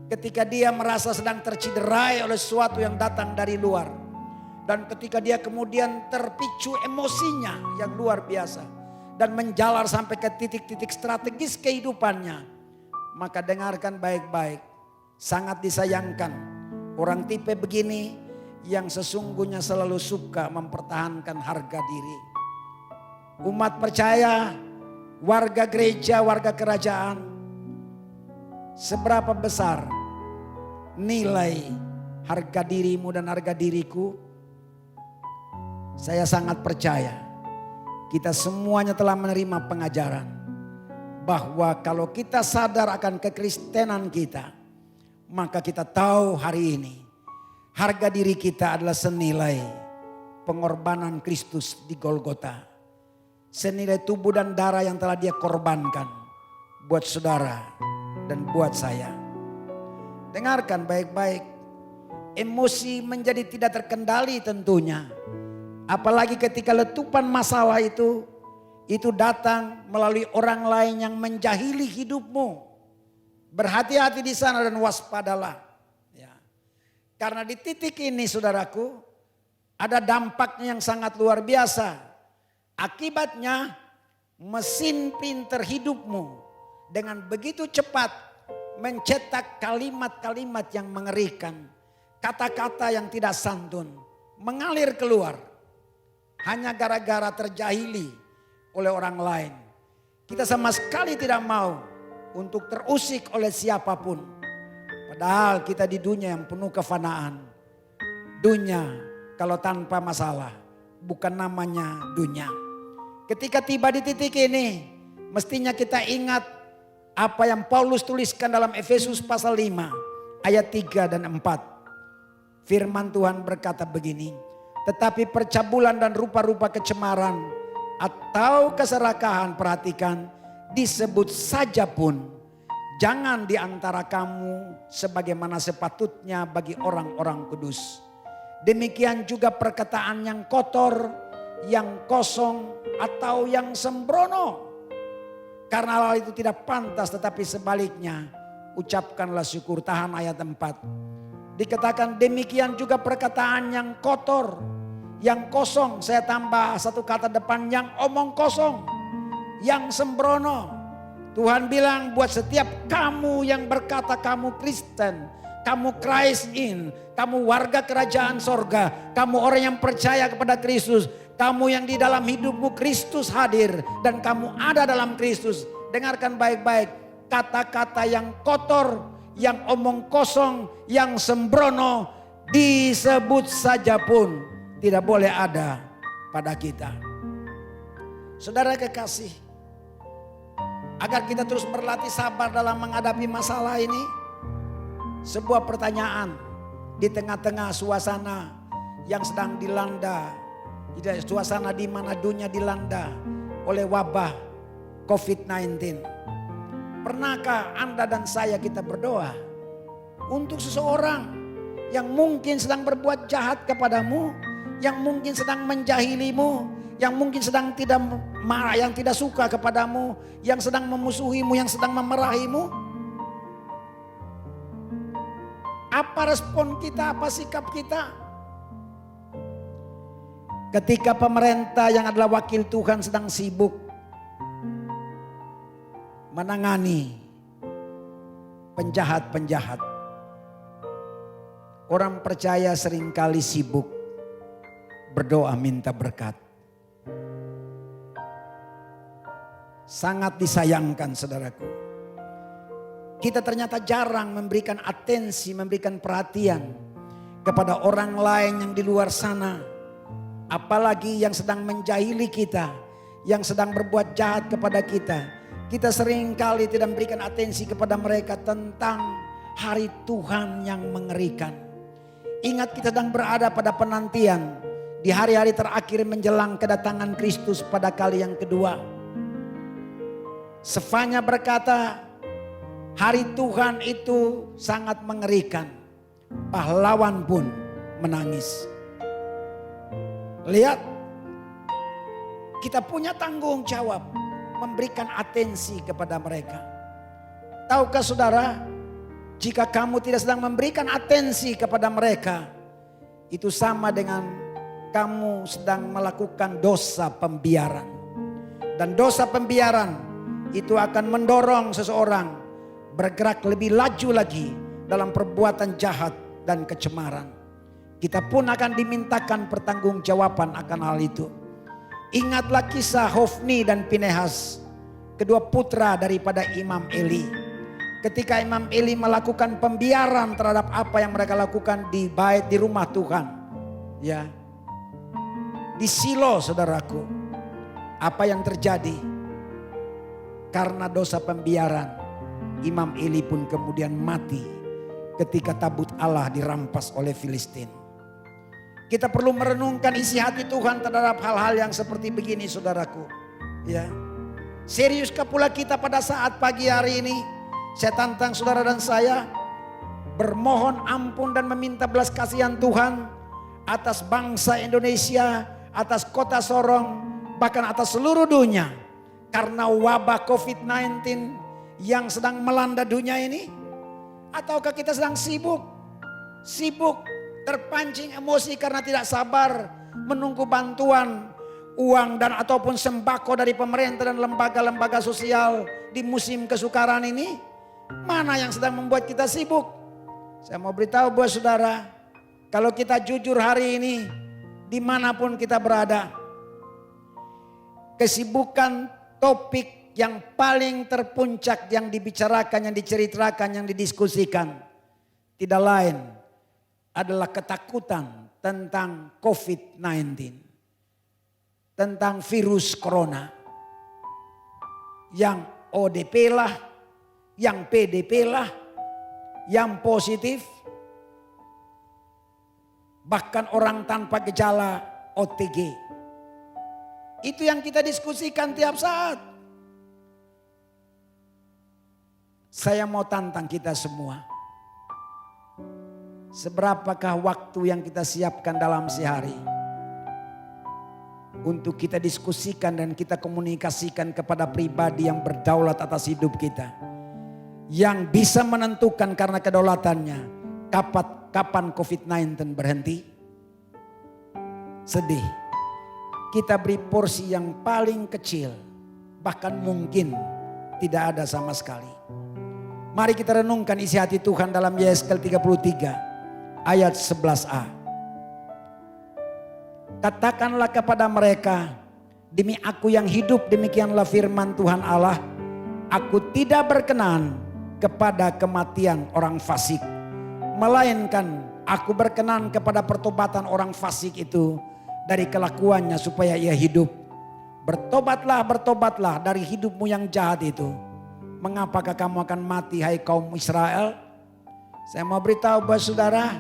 ketika dia merasa sedang terciderai oleh sesuatu yang datang dari luar. Dan ketika dia kemudian terpicu emosinya yang luar biasa. Dan menjalar sampai ke titik-titik strategis kehidupannya. Maka dengarkan baik-baik. Sangat disayangkan orang tipe begini yang sesungguhnya selalu suka mempertahankan harga diri. Umat percaya, warga gereja, warga kerajaan. Seberapa besar nilai harga dirimu dan harga diriku? Saya sangat percaya kita semuanya telah menerima pengajaran bahwa kalau kita sadar akan kekristenan kita, maka kita tahu hari ini harga diri kita adalah senilai pengorbanan Kristus di Golgota. Senilai tubuh dan darah yang telah dia korbankan buat saudara dan buat saya. Dengarkan baik-baik, emosi menjadi tidak terkendali tentunya. Apalagi ketika letupan masalah itu datang melalui orang lain yang menjahili hidupmu. Berhati-hati di sana dan waspadalah. Ya. Karena di titik ini saudaraku, ada dampaknya yang sangat luar biasa. Akibatnya mesin printer hidupmu dengan begitu cepat mencetak kalimat-kalimat yang mengerikan. Kata-kata yang tidak santun mengalir keluar. Hanya gara-gara terjahili oleh orang lain. Kita sama sekali tidak mau untuk terusik oleh siapapun. Padahal kita di dunia yang penuh kefanaan. Dunia kalau tanpa masalah bukan namanya dunia. Ketika tiba di titik ini, mestinya kita ingat apa yang Paulus tuliskan dalam Efesus pasal 5 ayat 3 dan 4. Firman Tuhan berkata begini. Tetapi percabulan dan rupa-rupa kecemaran atau keserakahan, perhatikan, disebut saja pun jangan di antara kamu sebagaimana sepatutnya bagi orang-orang kudus. Demikian juga perkataan yang kotor, yang kosong atau yang sembrono. Karena hal itu tidak pantas, tetapi sebaliknya ucapkanlah syukur. Tahan ayat 4. Dikatakan demikian juga perkataan yang kotor, yang kosong, saya tambah satu kata depan, yang omong kosong, yang sembrono. Tuhan bilang buat setiap kamu yang berkata kamu Kristen, kamu Christ in, kamu warga kerajaan sorga, kamu orang yang percaya kepada Kristus, kamu yang di dalam hidupmu Kristus hadir dan kamu ada dalam Kristus. Dengarkan baik-baik, kata-kata yang kotor, yang omong kosong, yang sembrono disebut saja pun tidak boleh ada pada kita. Saudara kekasih, agar kita terus berlatih sabar dalam menghadapi masalah ini, sebuah pertanyaan di tengah-tengah suasana yang sedang dilanda, suasana di mana dunia dilanda oleh wabah COVID-19. Pernahkah Anda dan saya kita berdoa untuk seseorang yang mungkin sedang berbuat jahat kepadamu, yang mungkin sedang menjahilimu, yang mungkin sedang tidak marah, yang tidak suka kepadamu, yang sedang memusuhimu, yang sedang memarahimu? Apa respon kita, apa sikap kita? Ketika pemerintah yang adalah wakil Tuhan sedang sibuk menangani penjahat-penjahat, orang percaya seringkali sibuk berdoa minta berkat. Sangat disayangkan saudaraku. Kita ternyata jarang memberikan atensi, memberikan perhatian kepada orang lain yang di luar sana. Apalagi yang sedang menjahili kita, yang sedang berbuat jahat kepada kita. Kita seringkali tidak memberikan atensi kepada mereka tentang hari Tuhan yang mengerikan. Ingat kita sedang berada pada penantian di hari-hari terakhir menjelang kedatangan Kristus pada kali yang kedua. Sefanya berkata, hari Tuhan itu sangat mengerikan. Pahlawan pun menangis. Lihat, kita punya tanggung jawab memberikan atensi kepada mereka. Tahukah saudara, jika kamu tidak sedang memberikan atensi kepada mereka, itu sama dengan kamu sedang melakukan dosa pembiaran. Dan dosa pembiaran itu akan mendorong seseorang bergerak lebih laju lagi dalam perbuatan jahat dan kecemaran. Kita pun akan dimintakan pertanggungjawaban akan hal itu. Ingatlah kisah Hofni dan Pinehas, kedua putra daripada Imam Eli. Ketika Imam Eli melakukan pembiaran terhadap apa yang mereka lakukan di bait, di rumah Tuhan. Ya, di Silo saudaraku, apa yang terjadi? Karena dosa pembiaran, Imam Eli pun kemudian mati ketika tabut Allah dirampas oleh Filistin. Kita perlu merenungkan isi hati Tuhan terhadap hal-hal yang seperti begini saudaraku. Ya, seriuskah pula kita pada saat pagi hari ini? Saya tantang saudara dan saya bermohon ampun dan meminta belas kasihan Tuhan atas bangsa Indonesia, atas kota Sorong, bahkan atas seluruh dunia. Karena wabah COVID-19 yang sedang melanda dunia ini. Ataukah kita sedang sibuk terpancing emosi karena tidak sabar menunggu bantuan uang dan ataupun sembako dari pemerintah dan lembaga-lembaga sosial di musim kesukaran ini? Mana yang sedang membuat kita sibuk? Saya mau beritahu buat saudara, kalau kita jujur hari ini dimanapun kita berada, kesibukan topik yang paling terpuncak yang dibicarakan, yang diceritakan, yang didiskusikan tidak lain adalah ketakutan tentang COVID-19. Tentang virus corona. Yang ODP lah, yang PDP lah, yang positif. Bahkan orang tanpa gejala OTG. Itu yang kita diskusikan tiap saat. Saya mau tantang kita semua. Seberapakah waktu yang kita siapkan dalam sehari untuk kita diskusikan dan kita komunikasikan kepada pribadi yang berdaulat atas hidup kita, yang bisa menentukan karena kedaulatannya kapan COVID-19 berhenti? Sedih. Kita beri porsi yang paling kecil, bahkan mungkin tidak ada sama sekali. Mari kita renungkan isi hati Tuhan dalam Yesaya 33 ayat 11a. Katakanlah kepada mereka, demi aku yang hidup, demikianlah firman Tuhan Allah, aku tidak berkenan kepada kematian orang fasik, melainkan aku berkenan kepada pertobatan orang fasik itu dari kelakuannya supaya ia hidup. Bertobatlah, bertobatlah dari hidupmu yang jahat itu. Mengapakah kamu akan mati hai kaum Israel? Saya mau beritahu buat saudara,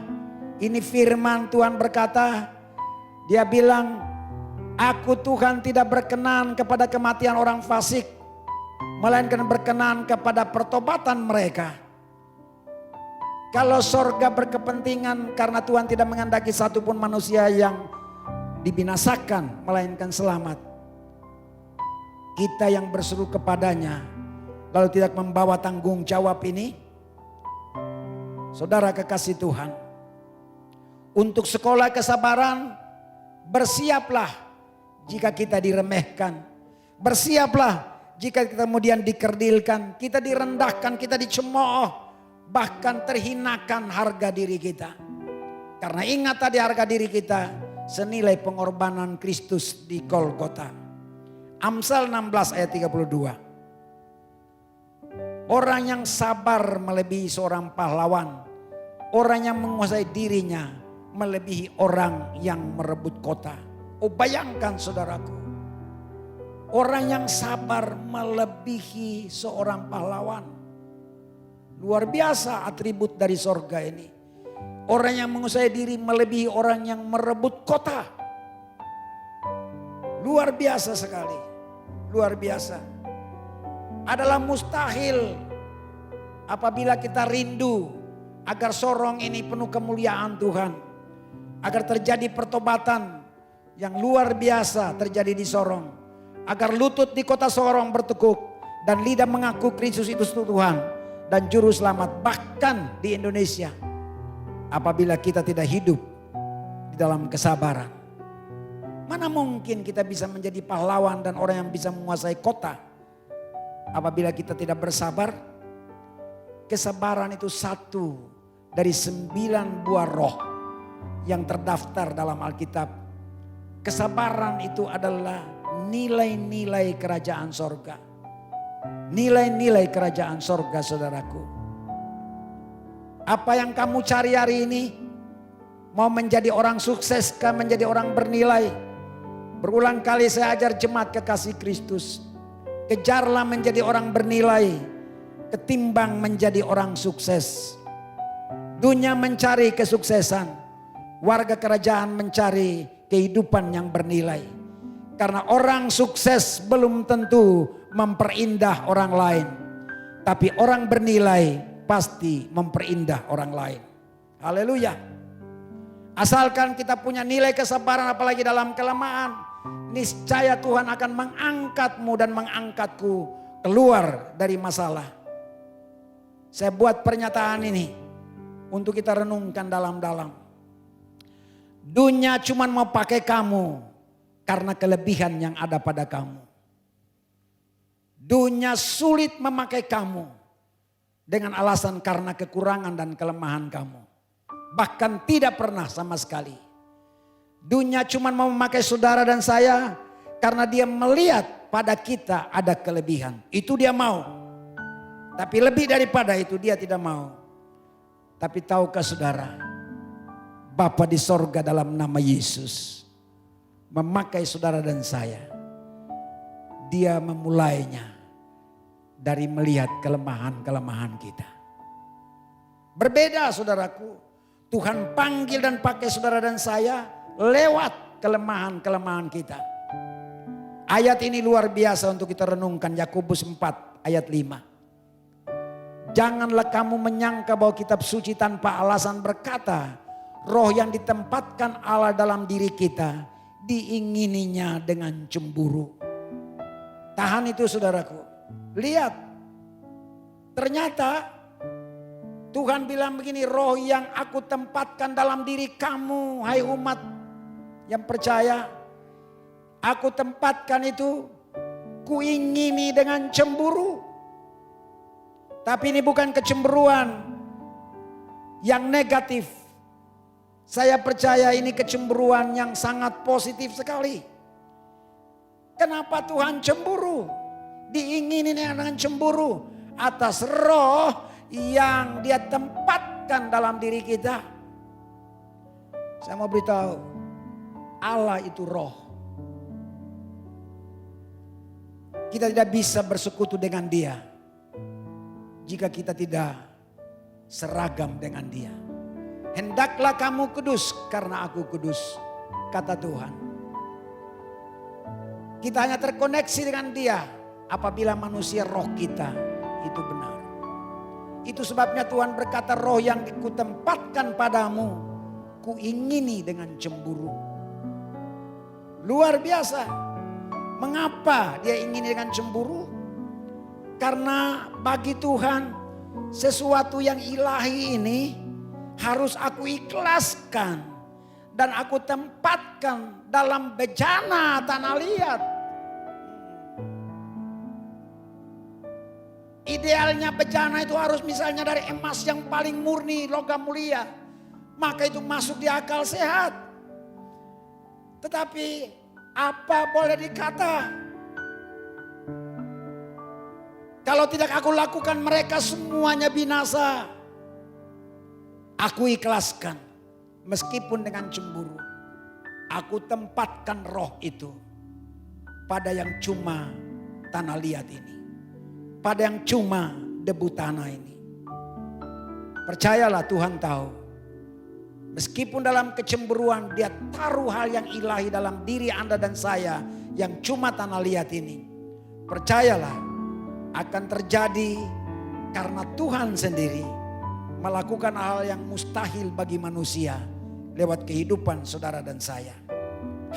ini firman Tuhan berkata, dia bilang, aku Tuhan tidak berkenan kepada kematian orang fasik, melainkan berkenan kepada pertobatan mereka. Kalau sorga berkepentingan karena Tuhan tidak menghendaki satupun manusia yang dibinasakan, melainkan selamat. Kita yang berseru kepadanya, lalu tidak membawa tanggung jawab ini, Saudara kekasih Tuhan, untuk sekolah kesabaran, bersiaplah jika kita diremehkan. Bersiaplah jika kita kemudian dikerdilkan, kita direndahkan, kita dicemooh, bahkan terhinakan harga diri kita. Karena ingat tadi harga diri kita senilai pengorbanan Kristus di Golgota. Amsal 16 ayat 32. Orang yang sabar melebihi seorang pahlawan. Orang yang menguasai dirinya melebihi orang yang merebut kota. Oh, bayangkan saudaraku. Orang yang sabar melebihi seorang pahlawan. Luar biasa atribut dari sorga ini. Orang yang menguasai diri melebihi orang yang merebut kota. Luar biasa sekali. Luar biasa. Adalah mustahil apabila kita rindu agar Sorong ini penuh kemuliaan Tuhan. Agar terjadi pertobatan yang luar biasa terjadi di Sorong. Agar lutut di kota Sorong bertekuk dan lidah mengaku Kristus itu Tuhan dan Juru Selamat, bahkan di Indonesia. Apabila kita tidak hidup di dalam kesabaran, mana mungkin kita bisa menjadi pahlawan dan orang yang bisa menguasai kota apabila kita tidak bersabar? Kesabaran itu satu dari 9 buah roh yang terdaftar dalam Alkitab. Kesabaran itu adalah nilai-nilai kerajaan sorga. Nilai-nilai kerajaan sorga, saudaraku. Apa yang kamu cari hari ini? Mau menjadi orang sukses, kah menjadi orang bernilai? Berulang kali saya ajar jemaat kekasih Kristus. Kejarlah menjadi orang bernilai ketimbang menjadi orang sukses. Dunia mencari kesuksesan, warga kerajaan mencari kehidupan yang bernilai. Karena orang sukses belum tentu memperindah orang lain, tapi orang bernilai pasti memperindah orang lain. Haleluya. Asalkan kita punya nilai kesabaran apalagi dalam kelemahan, niscaya Tuhan akan mengangkatmu dan mengangkatku keluar dari masalah. Saya buat pernyataan ini untuk kita renungkan dalam-dalam. Dunia cuma mau pakai kamu karena kelebihan yang ada pada kamu. Dunia sulit memakai kamu dengan alasan karena kekurangan dan kelemahan kamu. Bahkan tidak pernah sama sekali. Dunia cuma mau memakai saudara dan saya karena dia melihat pada kita ada kelebihan. Itu dia mau. Tapi lebih daripada itu dia tidak mau. Tapi tahukah saudara, Bapa di sorga dalam nama Yesus memakai saudara dan saya. Dia memulainya dari melihat kelemahan-kelemahan kita. Berbeda saudaraku. Tuhan panggil dan pakai saudara dan saya lewat kelemahan-kelemahan kita. Ayat ini luar biasa untuk kita renungkan. Yakobus 4 ayat 5. Janganlah kamu menyangka bahwa kitab suci tanpa alasan berkata, roh yang ditempatkan Allah dalam diri kita diingininya dengan cemburu. Tahan itu saudaraku. Lihat. Ternyata Tuhan bilang begini, roh yang aku tempatkan dalam diri kamu, hai umat yang percaya, aku tempatkan itu, kuingini dengan cemburu. Tapi ini bukan kecemburuan yang negatif. Saya percaya ini kecemburuan yang sangat positif sekali. Kenapa Tuhan cemburu? Diingini dengan cemburu atas roh yang dia tempatkan dalam diri kita. Saya mau beritahu, Allah itu roh. Kita tidak bisa bersekutu dengan dia jika kita tidak seragam dengan dia. Hendaklah kamu kudus karena aku kudus, kata Tuhan. Kita hanya terkoneksi dengan dia apabila manusia roh kita itu benar. Itu sebabnya Tuhan berkata, roh yang kutempatkan padamu, kuingini dengan cemburu. Luar biasa. Mengapa dia ingin dengan cemburu? Karena bagi Tuhan sesuatu yang ilahi ini harus aku ikhlaskan dan aku tempatkan dalam bejana tanah liat. Idealnya bejana itu harus misalnya dari emas yang paling murni, logam mulia. Maka itu masuk di akal sehat. Tetapi apa boleh dikata? Kalau tidak aku lakukan mereka semuanya binasa. Aku ikhlaskan meskipun dengan cemburu. Aku tempatkan roh itu pada yang cuma tanah liat ini. Pada yang cuma debu tanah ini. Percayalah Tuhan tahu. Meskipun dalam kecemburuan dia taruh hal yang ilahi dalam diri Anda dan saya yang cuma tanah liat ini. Percayalah akan terjadi karena Tuhan sendiri melakukan hal yang mustahil bagi manusia lewat kehidupan saudara dan saya.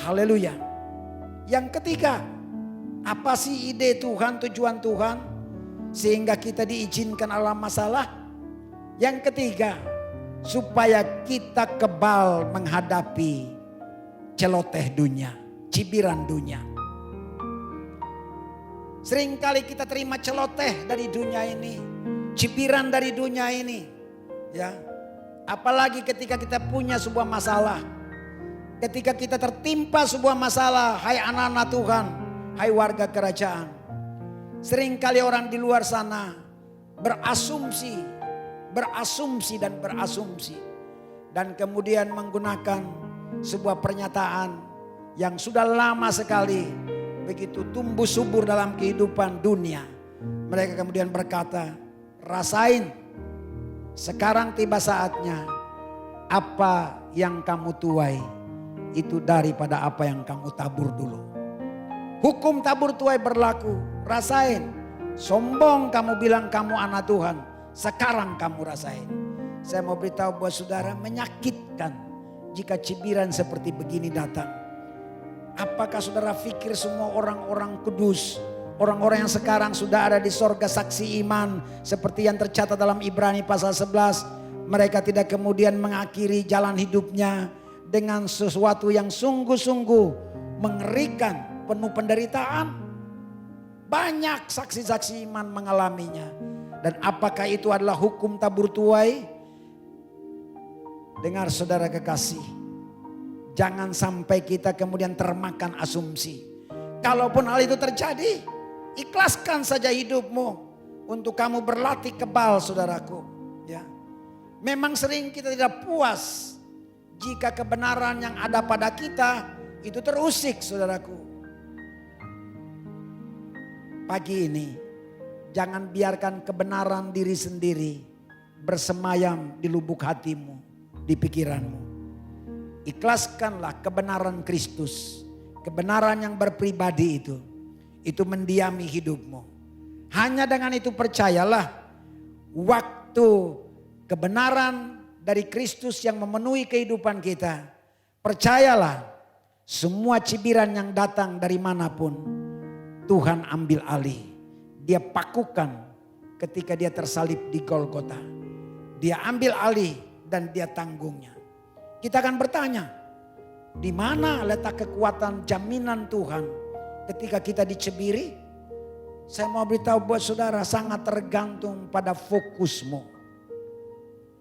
Haleluya. Yang ketiga, apa sih ide Tuhan, tujuan Tuhan sehingga kita diizinkan alam masalah? Yang ketiga, supaya kita kebal menghadapi celoteh dunia, cibiran dunia. Seringkali kita terima celoteh dari dunia ini, cibiran dari dunia ini, ya. Apalagi ketika kita punya sebuah masalah, ketika kita tertimpa sebuah masalah, hai anak-anak Tuhan, hai warga kerajaan. Seringkali orang di luar sana berasumsi dan kemudian menggunakan sebuah pernyataan yang sudah lama sekali begitu tumbuh subur dalam kehidupan dunia. Mereka kemudian berkata, rasain, sekarang tiba saatnya apa yang kamu tuai itu daripada apa yang kamu tabur dulu. Hukum tabur tuai berlaku, rasain. Sombong kamu bilang kamu anak Tuhan, sekarang kamu rasain. Saya mau beritahu buat saudara, menyakitkan jika cibiran seperti begini datang. Apakah saudara pikir semua orang-orang kudus, orang-orang yang sekarang sudah ada di sorga saksi iman seperti yang tercatat dalam Ibrani pasal 11, mereka tidak kemudian mengakhiri jalan hidupnya dengan sesuatu yang sungguh-sungguh mengerikan, penuh penderitaan? Banyak saksi-saksi iman mengalaminya. Dan apakah itu adalah hukum tabur tuai? Dengar saudara kekasih, jangan sampai kita kemudian termakan asumsi. Kalaupun hal itu terjadi, ikhlaskan saja hidupmu untuk kamu berlatih kebal, saudaraku. Ya, memang sering kita tidak puas jika kebenaran yang ada pada kita itu terusik, saudaraku. Pagi ini, jangan biarkan kebenaran diri sendiri bersemayam di lubuk hatimu, di pikiranmu. Ikhlaskanlah kebenaran Kristus, kebenaran yang berpribadi itu mendiami hidupmu. Hanya dengan itu percayalah, waktu kebenaran dari Kristus yang memenuhi kehidupan kita, percayalah semua cibiran yang datang dari manapun, Tuhan ambil alih. Dia pakukan ketika dia tersalib di Golgota. Dia ambil alih dan dia tanggungnya. Kita akan bertanya, di mana letak kekuatan jaminan Tuhan ketika kita dicebiri? Saya mau beritahu buat saudara, sangat tergantung pada fokusmu.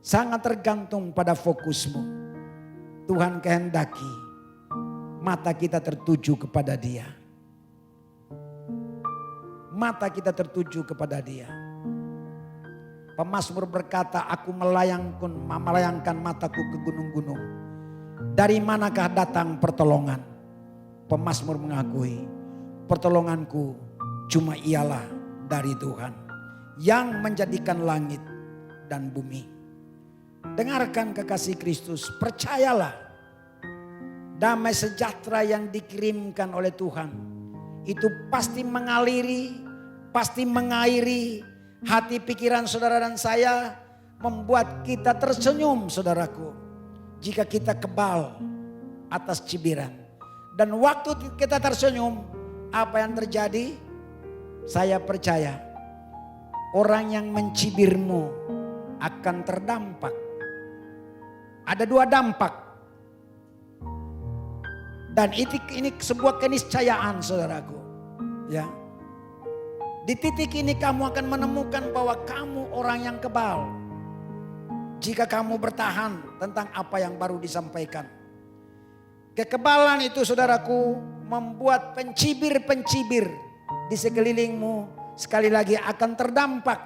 Sangat tergantung pada fokusmu. Tuhan kehendaki mata kita tertuju kepada Dia. Mata kita tertuju kepada Dia. Pemazmur berkata, aku melayangkan mataku ke gunung-gunung. Dari manakah datang pertolongan? Pemazmur mengakui, pertolonganku cuma ialah dari Tuhan yang menjadikan langit dan bumi. Dengarkan kekasih Kristus, percayalah damai sejahtera yang dikirimkan oleh Tuhan itu pasti mengaliri, pasti mengairi hati pikiran saudara dan saya, membuat kita tersenyum, saudaraku, jika kita kebal atas cibiran. Dan waktu kita tersenyum, apa yang terjadi? Saya percaya orang yang mencibirmu akan terdampak. Ada 2 dampak. Dan ini sebuah keniscayaan saudaraku. Ya. Di titik ini kamu akan menemukan bahwa kamu orang yang kebal. Jika kamu bertahan tentang apa yang baru disampaikan. Kekebalan itu saudaraku membuat pencibir-pencibir di sekelilingmu sekali lagi akan terdampak.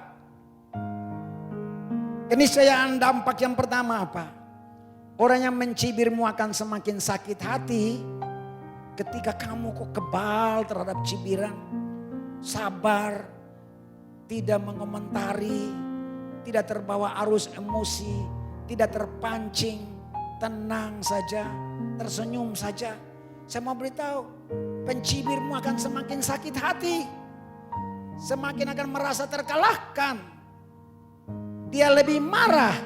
Keniscayaan dampak yang pertama apa? Orang yang mencibirmu akan semakin sakit hati ketika kamu kok kebal terhadap cibiran. Sabar, tidak mengomentari, tidak terbawa arus emosi, tidak terpancing, tenang saja, tersenyum saja. Saya mau beritahu, pencibirmu akan semakin sakit hati. Semakin akan merasa terkalahkan. Dia lebih marah.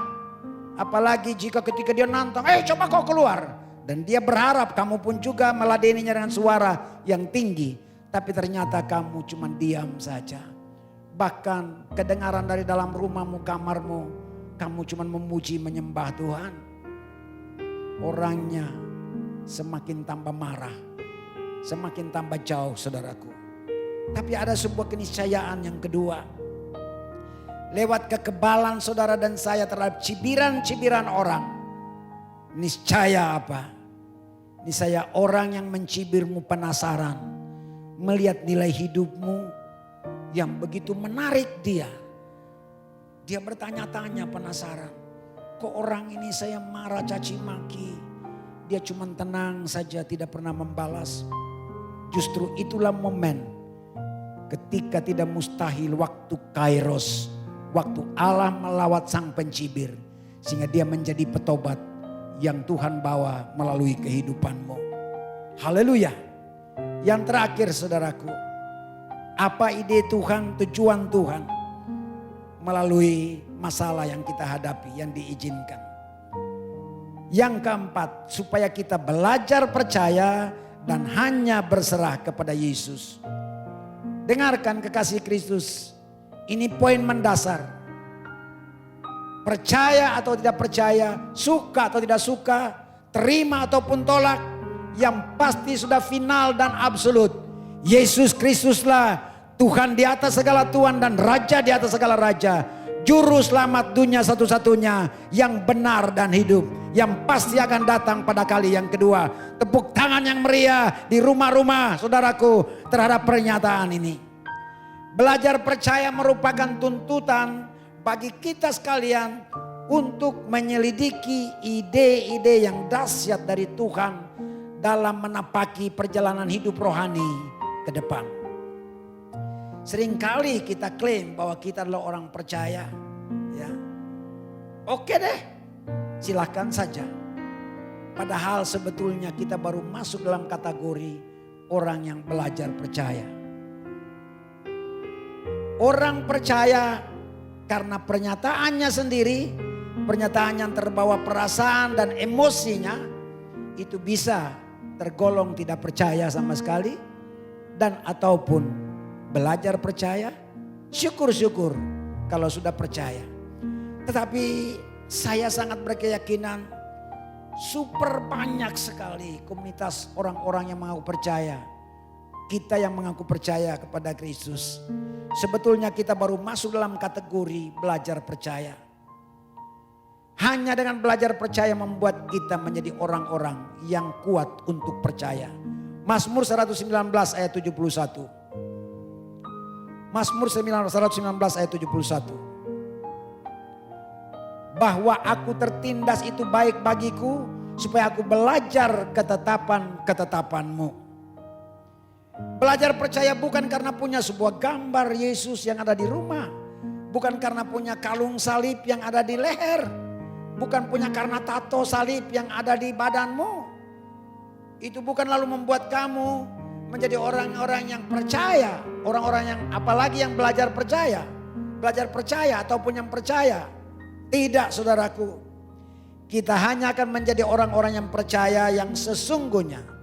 Apalagi jika ketika dia nantang, coba kau keluar. Dan dia berharap kamu pun juga meladeninya dengan suara yang tinggi. Tapi ternyata kamu cuma diam saja. Bahkan kedengaran dari dalam rumahmu, kamarmu, kamu cuma memuji menyembah Tuhan. Orangnya semakin tambah marah. Semakin tambah jauh saudaraku. Tapi ada sebuah keniscayaan yang kedua. Lewat kekebalan saudara dan saya terhadap cibiran-cibiran orang. Niscaya apa? Niscaya orang yang mencibirmu penasaran. Melihat nilai hidupmu yang begitu menarik dia. Dia bertanya-tanya penasaran. Kok orang ini saya marah caci maki. Dia cuma tenang saja tidak pernah membalas. Justru itulah momen ketika tidak mustahil waktu kairos. Waktu Allah melawat sang pencibir. Sehingga dia menjadi petobat yang Tuhan bawa melalui kehidupanmu. Haleluya. Yang terakhir saudaraku. Apa ide Tuhan, tujuan Tuhan. Melalui masalah yang kita hadapi, yang diizinkan. Yang keempat, supaya kita belajar percaya dan hanya berserah kepada Yesus. Dengarkan kekasih Kristus. Ini poin mendasar. Percaya atau tidak percaya, suka atau tidak suka, terima ataupun tolak, yang pasti sudah final dan absolut. Yesus Kristuslah Tuhan di atas segala Tuhan dan Raja di atas segala Raja. Juru selamat dunia satu-satunya yang benar dan hidup. Yang pasti akan datang pada kali yang kedua. Tepuk tangan yang meriah di rumah-rumah saudaraku terhadap pernyataan ini. Belajar percaya merupakan tuntutan bagi kita sekalian untuk menyelidiki ide-ide yang dahsyat dari Tuhan dalam menapaki perjalanan hidup rohani ke depan. Seringkali kita klaim bahwa kita adalah orang percaya. Ya. Oke deh, silahkan saja. Padahal sebetulnya kita baru masuk dalam kategori orang yang belajar percaya. Orang percaya karena pernyataannya sendiri, pernyataan yang terbawa perasaan dan emosinya, itu bisa tergolong tidak percaya sama sekali. Dan ataupun belajar percaya, syukur-syukur kalau sudah percaya. Tetapi saya sangat berkeyakinan super banyak sekali komunitas orang-orang yang mengaku percaya. Kita yang mengaku percaya kepada Kristus. Sebetulnya kita baru masuk dalam kategori belajar percaya. Hanya dengan belajar percaya membuat kita menjadi orang-orang yang kuat untuk percaya. Mazmur 119 ayat 71. Mazmur 119 ayat 71. Bahwa aku tertindas itu baik bagiku, supaya aku belajar ketetapan-ketetapanmu. Belajar percaya bukan karena punya sebuah gambar Yesus yang ada di rumah. Bukan karena punya kalung salib yang ada di leher. Bukan punya karena tato salib yang ada di badanmu. Itu bukan lalu membuat kamu menjadi orang-orang yang percaya. Orang-orang yang apalagi yang belajar percaya. Belajar percaya ataupun yang percaya. Tidak saudaraku. Kita hanya akan menjadi orang-orang yang percaya yang sesungguhnya.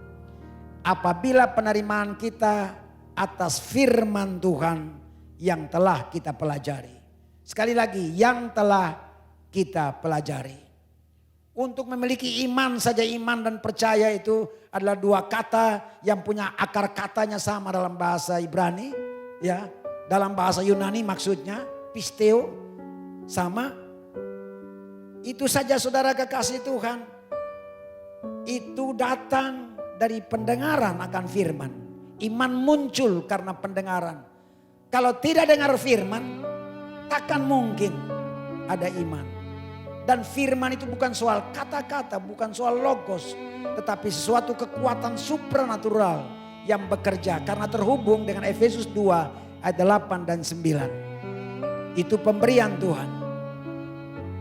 Apabila penerimaan kita atas firman Tuhan yang telah kita pelajari. Sekali lagi, yang telah kita pelajari. Untuk memiliki iman saja, iman dan percaya itu adalah dua kata yang punya akar katanya sama dalam bahasa Ibrani. Ya, dalam bahasa Yunani maksudnya pisteo sama. Itu saja saudara kekasih Tuhan. Itu datang dari pendengaran akan firman. Iman muncul karena pendengaran. Kalau tidak dengar firman, takkan mungkin ada iman. Dan firman itu bukan soal kata-kata, bukan soal logos, tetapi sesuatu kekuatan supranatural yang bekerja karena terhubung dengan Efesus 2 ayat 8 dan 9. Itu pemberian Tuhan.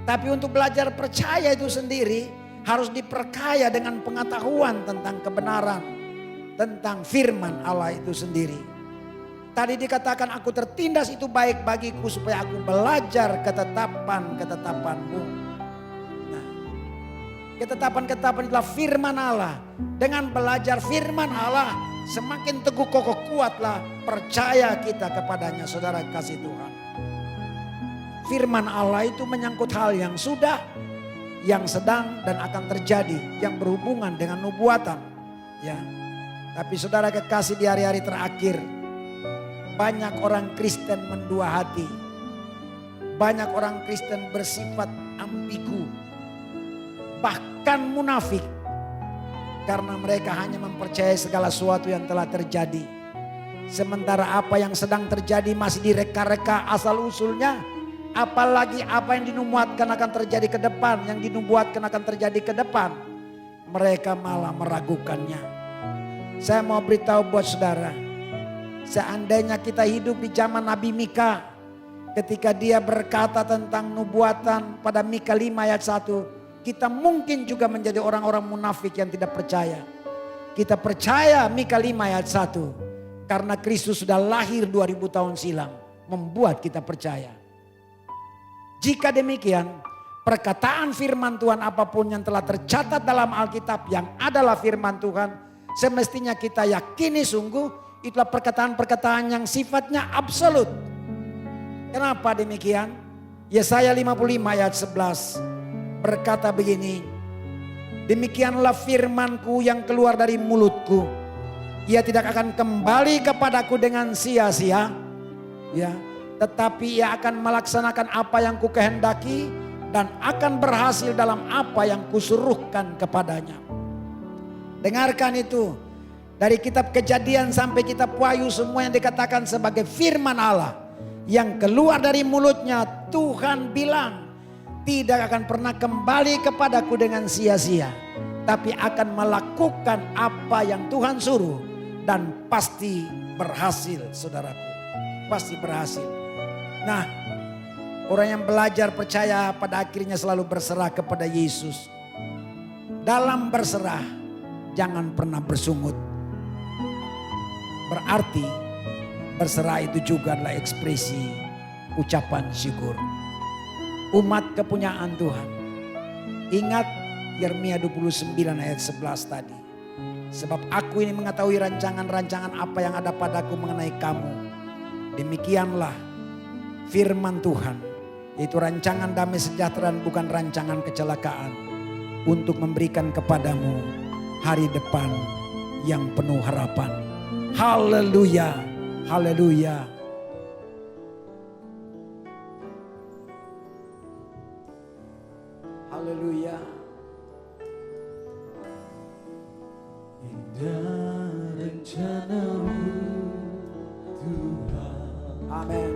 Tapi untuk belajar percaya itu sendiri harus diperkaya dengan pengetahuan tentang kebenaran, tentang firman Allah itu sendiri. Tadi dikatakan aku tertindas itu baik bagiku supaya aku belajar ketetapan-ketetapanmu. Ketetapan-ketetapan itulah firman Allah. Dengan belajar firman Allah, semakin teguh kokoh kuatlah percaya kita kepadanya, saudara kasih Tuhan. Firman Allah itu menyangkut hal yang sudah, yang sedang dan akan terjadi, yang berhubungan dengan nubuatan. Ya. Tapi saudara kekasih, di hari-hari terakhir banyak orang Kristen mendua hati. Banyak orang Kristen bersifat ambigu. Bahkan munafik. Karena mereka hanya mempercayai segala sesuatu yang telah terjadi. Sementara apa yang sedang terjadi masih direka-reka asal usulnya. Apalagi apa yang dinubuatkan akan terjadi ke depan. Yang dinubuatkan akan terjadi ke depan. Mereka malah meragukannya. Saya mau beritahu buat saudara. Seandainya kita hidup di zaman Nabi Mika. Ketika dia berkata tentang nubuatan pada Mika 5 ayat 1. Kita mungkin juga menjadi orang-orang munafik yang tidak percaya. Kita percaya Mika 5 ayat 1. Karena Kristus sudah lahir 2000 tahun silam. Membuat kita percaya. Jika demikian, perkataan firman Tuhan apapun yang telah tercatat dalam Alkitab yang adalah firman Tuhan. Semestinya kita yakini sungguh itulah perkataan-perkataan yang sifatnya absolut. Kenapa demikian? Yesaya 55 ayat 11. Berkata begini, demikianlah firmanku yang keluar dari mulutku. Ia tidak akan kembali kepadaku dengan sia-sia. Ya, tetapi ia akan melaksanakan apa yang kukehendaki dan akan berhasil dalam apa yang kusuruhkan kepadanya. Dengarkan itu. Dari kitab Kejadian sampai kitab Wahyu semua yang dikatakan sebagai firman Allah. Yang keluar dari mulutnya Tuhan bilang. Tidak akan pernah kembali kepadaku dengan sia-sia. Tapi akan melakukan apa yang Tuhan suruh. Dan pasti berhasil saudaraku. Pasti berhasil. Nah, orang yang belajar percaya pada akhirnya selalu berserah kepada Yesus. Dalam berserah jangan pernah bersungut. Berarti berserah itu juga adalah ekspresi ucapan syukur. Umat kepunyaan Tuhan. Ingat Yeremia 29 ayat 11 tadi. Sebab aku ini mengetahui rancangan-rancangan apa yang ada padaku mengenai kamu. Demikianlah firman Tuhan. Yaitu rancangan damai sejahtera bukan rancangan kecelakaan. Untuk memberikan kepadamu hari depan yang penuh harapan. Haleluya. Haleluya. Haleluya. Indah rencanamu Tuhan. Amin.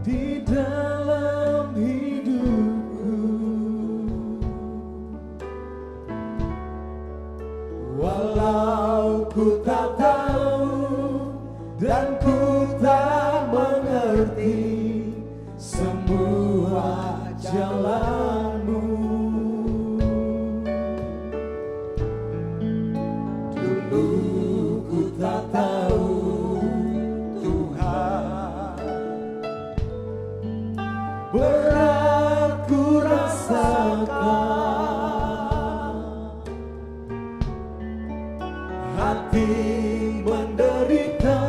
Di dalam hidupku, walau ku tak tahu dan ku tak mengerti semua jalanmu. Dulu ku tak tahu Tuhan, berat ku rasakan, hati menderita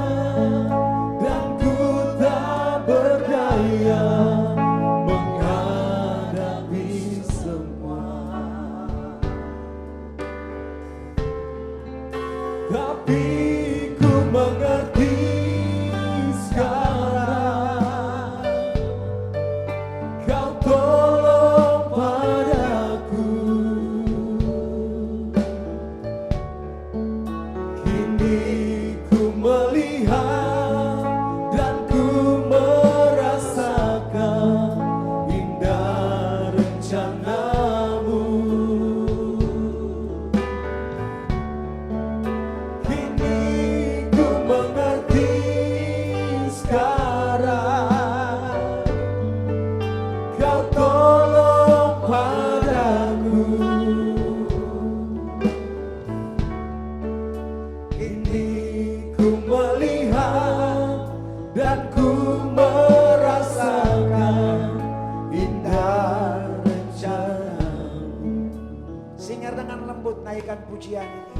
pujian ini.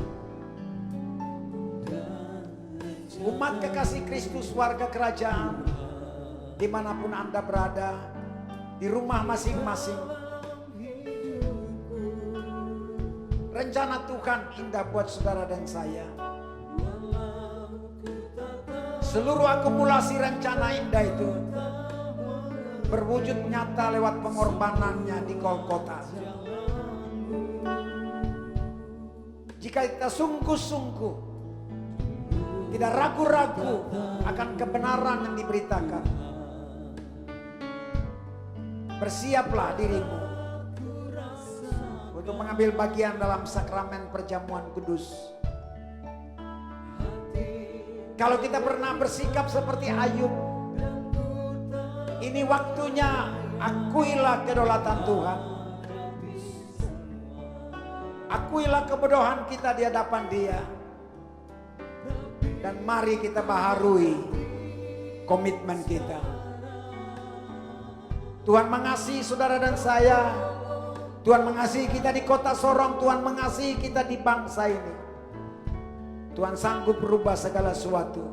Umat kekasih Kristus, warga kerajaan, dimanapun Anda berada, di rumah masing-masing, rencana Tuhan indah buat saudara dan saya. Seluruh akumulasi rencana indah itu berwujud nyata lewat pengorbanannya di Golgota. Jika kita sungguh-sungguh, tidak ragu-ragu akan kebenaran yang diberitakan, bersiaplah dirimu untuk mengambil bagian dalam sakramen perjamuan kudus. Kalau kita pernah bersikap seperti Ayub, ini waktunya akuilah kedaulatan Tuhan. Akuilah kebodohan kita di hadapan Dia. Dan mari kita baharui komitmen kita. Tuhan mengasihi saudara dan saya. Tuhan mengasihi kita di kota Sorong. Tuhan mengasihi kita di bangsa ini. Tuhan sanggup berubah segala sesuatu.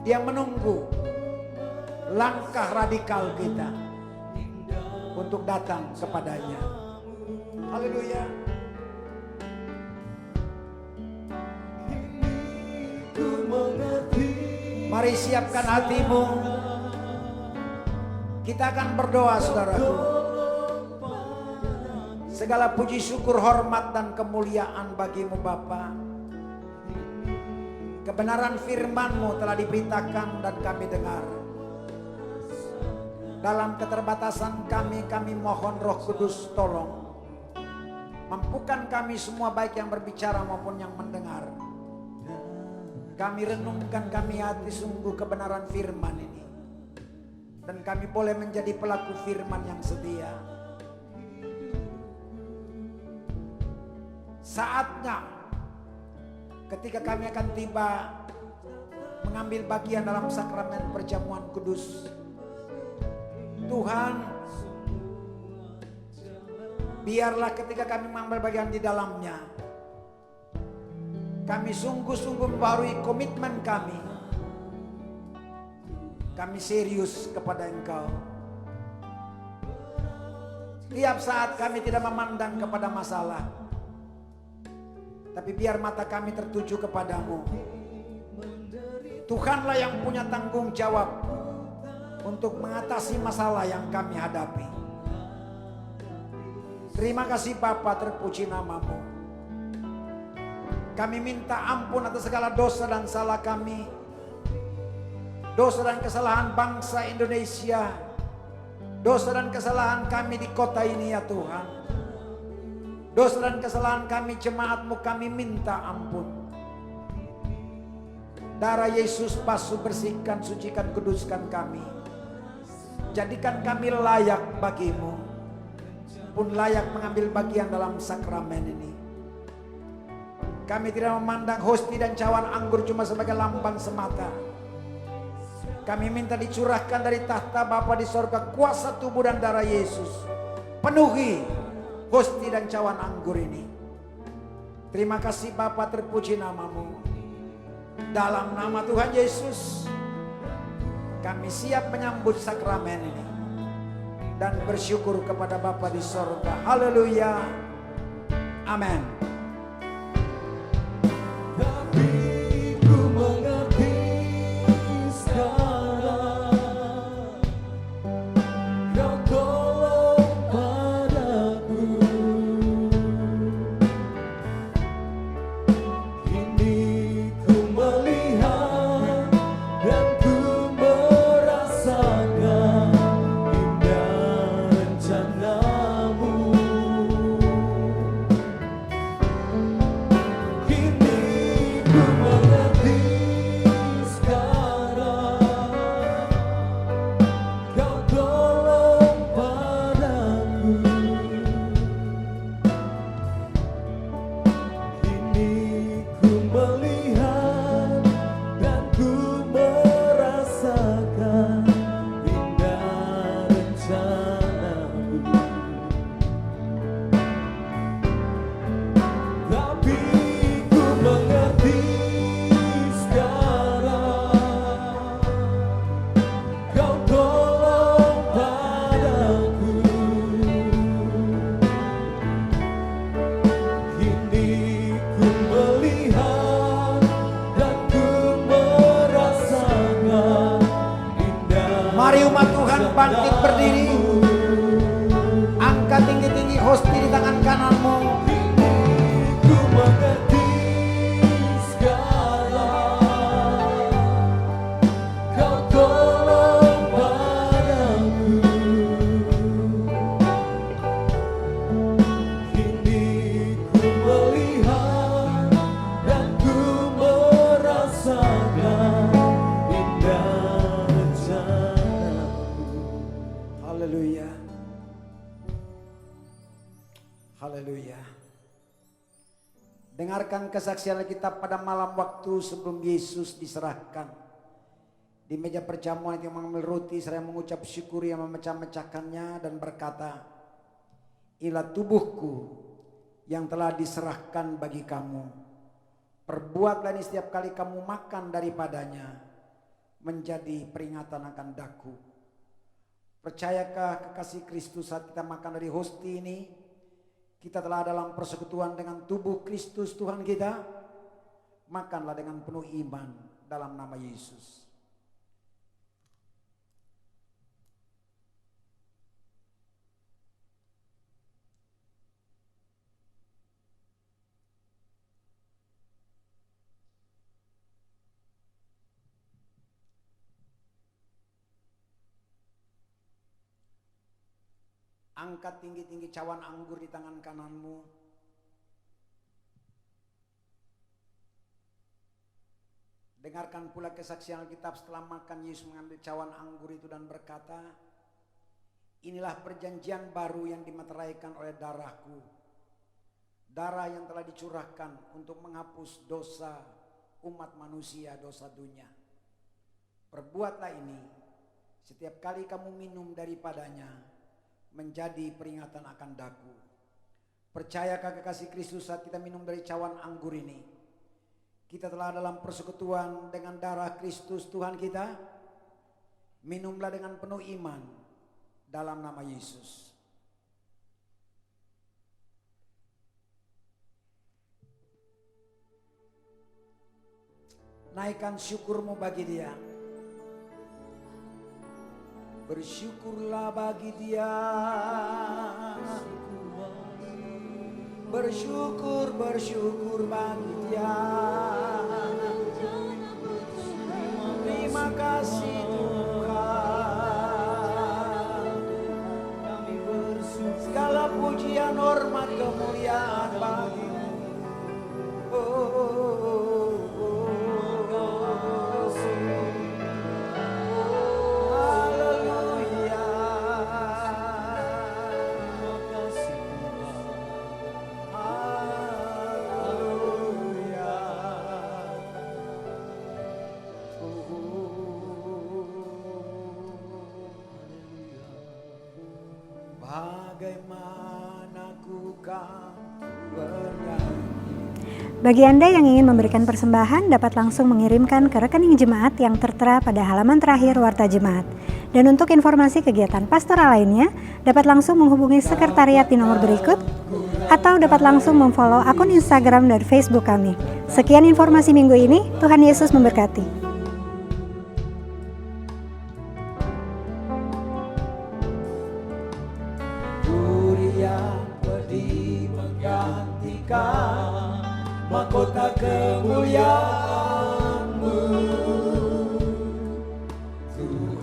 Dia menunggu langkah radikal kita untuk datang kepadanya. Haleluya. Mari siapkan hatimu. Kita akan berdoa, saudaraku. Segala puji syukur, hormat dan kemuliaan bagimu Bapa. Kebenaran firman-Mu telah diberitakan dan kami dengar. Dalam keterbatasan kami mohon Roh Kudus tolong. Mampukan kami semua, baik yang berbicara maupun yang mendengar. Kami renungkan, kami hati sungguh kebenaran firman ini. Dan kami boleh menjadi pelaku firman yang setia. Saatnya ketika kami akan tiba mengambil bagian dalam sakramen perjamuan kudus, Tuhan, biarlah ketika kami mengambil bagian di dalamnya, kami sungguh-sungguh membaharui komitmen kami. Kami serius kepada Engkau. Tiap saat kami tidak memandang kepada masalah, tapi biar mata kami tertuju kepadamu. Tuhanlah yang punya tanggung jawab untuk mengatasi masalah yang kami hadapi. Terima kasih Bapa, terpuji namamu. Kami minta ampun atas segala dosa dan salah kami. Dosa dan kesalahan bangsa Indonesia. Dosa dan kesalahan kami di kota ini ya Tuhan. Dosa dan kesalahan kami jemaat-Mu, kami minta ampun. Darah Yesus basuh, bersihkan, sucikan, kuduskan kami. Jadikan kami layak bagimu, pun layak mengambil bagian dalam sakramen ini. Kami tidak memandang hosti dan cawan anggur cuma sebagai lambang semata. Kami minta dicurahkan dari tahta Bapa di sorga kuasa tubuh dan darah Yesus. Penuhi hosti dan cawan anggur ini. Terima kasih Bapa, terpuji namamu. Dalam nama Tuhan Yesus, kami siap menyambut sakramen ini dan bersyukur kepada Bapa di sorga. Haleluya. Amin. bangkit berdiri. Angkat tinggi-tinggi hosti di tangan kananmu. Ku mengerti segala, Kau tolong padaku. Kini ku melihat dan ku merasakan indah rencana. Haleluya. Haleluya. Dengarkan kesaksian Alkitab pada malam waktu sebelum Yesus diserahkan. Di meja perjamuan yang mengambil roti, seraya mengucap syukur yang memecah-mecahkannya dan berkata, inilah tubuhku yang telah diserahkan bagi kamu. Perbuatlah ini setiap kali kamu makan daripadanya, menjadi peringatan akan daku. Percayakah kekasih Kristus saat kita makan dari hosti ini, kita telah dalam persekutuan dengan tubuh Kristus Tuhan kita? Makanlah dengan penuh iman dalam nama Yesus. Angkat tinggi-tinggi cawan anggur di tangan kananmu. Dengarkan pula kesaksian Alkitab setelah makan. Yesus mengambil cawan anggur itu dan berkata, inilah perjanjian baru yang dimeteraikan oleh darahku. Darah yang telah dicurahkan untuk menghapus dosa umat manusia, dosa dunia. Perbuatlah ini setiap kali kamu minum daripadanya, menjadi peringatan akan daku. Percayakah kekasih Kristus saat kita minum dari cawan anggur ini, kita telah dalam persekutuan dengan darah Kristus Tuhan kita? Minumlah dengan penuh iman dalam nama Yesus. Naikkan syukurmu bagi Dia. Bersyukurlah bagi Dia. Bersyukur, bersyukur bagi Dia. Terima kasih Tuhan. Kami bersyukur. Segala pujian, hormat, kemuliaan bagi-Mu. Bagi Anda yang ingin memberikan persembahan dapat langsung mengirimkan ke rekening jemaat yang tertera pada halaman terakhir Warta Jemaat. Dan untuk informasi kegiatan pastoral lainnya dapat langsung menghubungi sekretariat di nomor berikut atau dapat langsung memfollow akun Instagram dan Facebook kami. Sekian informasi minggu ini, Tuhan Yesus memberkati. Mahkota kemuliaan-Mu, Tuhan,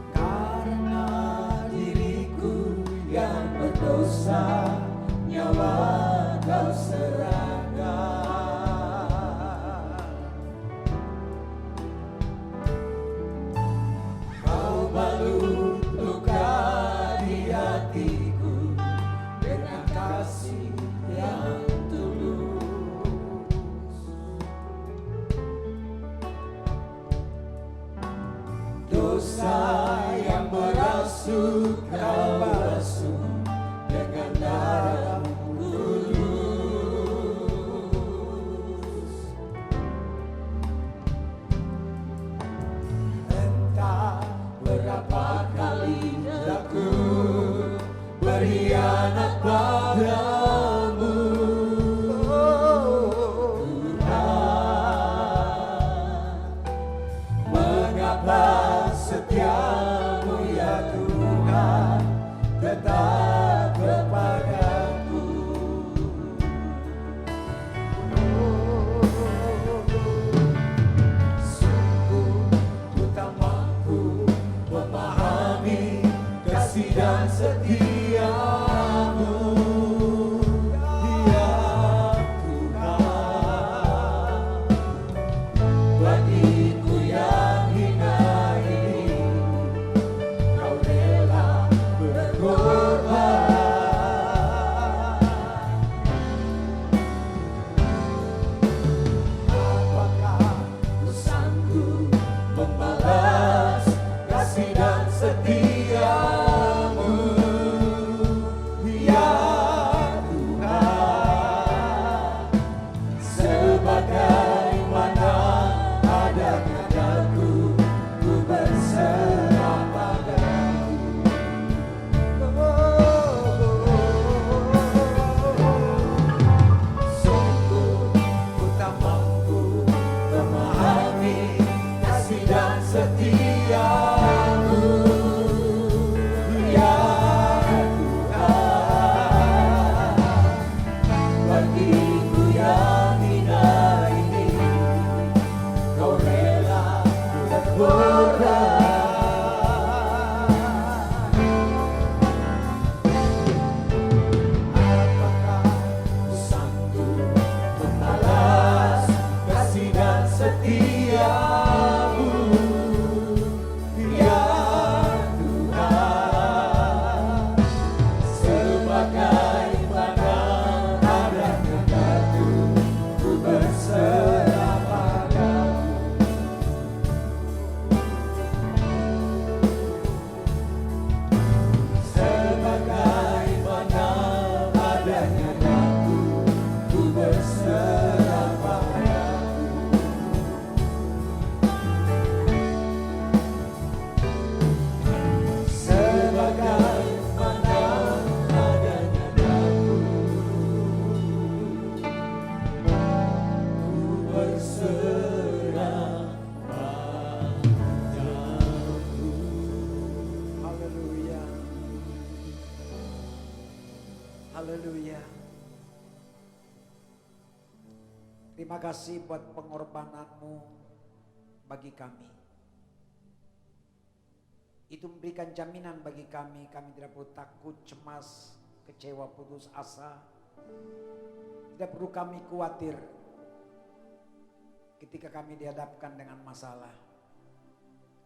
karena diriku yang berdosa, nyawa Kau serahkan. Kau balut luka di hatiku dengan kasih yang tulus. Dosa yang merasuk Kau basuh dengan darah-Mu tulus. Entah berapa kali aku berkhianat padamu, Tuhan, mengapa setiamu, ya Tuhan. Bagiku yang hina ini, Kau rela berkorban. Apakah ku sanggup membalas kasih dan setiamu, ya Tuhan? Sebagaimana adanya daku, ku berserah padamu. Sungguh ku tak mampu memahami kasih dan setiamu, ya Tuhan. Bagiku yang hina ini, Kau rela berkorban. Apakah ku sanggup membalas kasih dan setiamu, ya Tuhan? Sebagaimana adanya daku, ku berserah padamu. Sebagaimana adanya daku, ku berserah padamu. Sebagaimana adanya daku, ku berserah padamu. Haleluya. Haleluya. Terima kasih buat pengorbananmu bagi kami. Itu memberikan jaminan bagi kami. Kami tidak perlu takut, cemas, kecewa, putus asa. Tidak perlu kami khawatir ketika kami dihadapkan dengan masalah.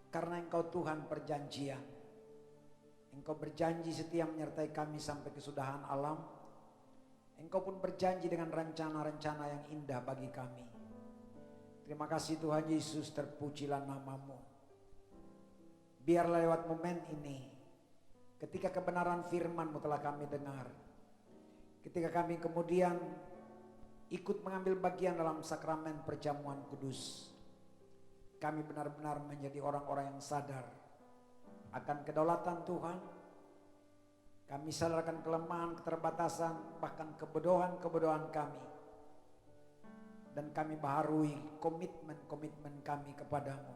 Karena Engkau Tuhan perjanjian. Engkau berjanji setia menyertai kami sampai kesudahan alam. Engkau pun berjanji dengan rencana-rencana yang indah bagi kami. Terima kasih Tuhan Yesus, terpujilah namamu. Biarlah lewat momen ini, ketika kebenaran firman-Mu telah kami dengar, ketika kami kemudian ikut mengambil bagian dalam sakramen perjamuan kudus, kami benar-benar menjadi orang-orang yang sadar akan kedaulatan Tuhan. Kami sadarkan kelemahan, keterbatasan, bahkan kebodohan-kebodohan kami. Dan kami baharui komitmen-komitmen kami kepadamu.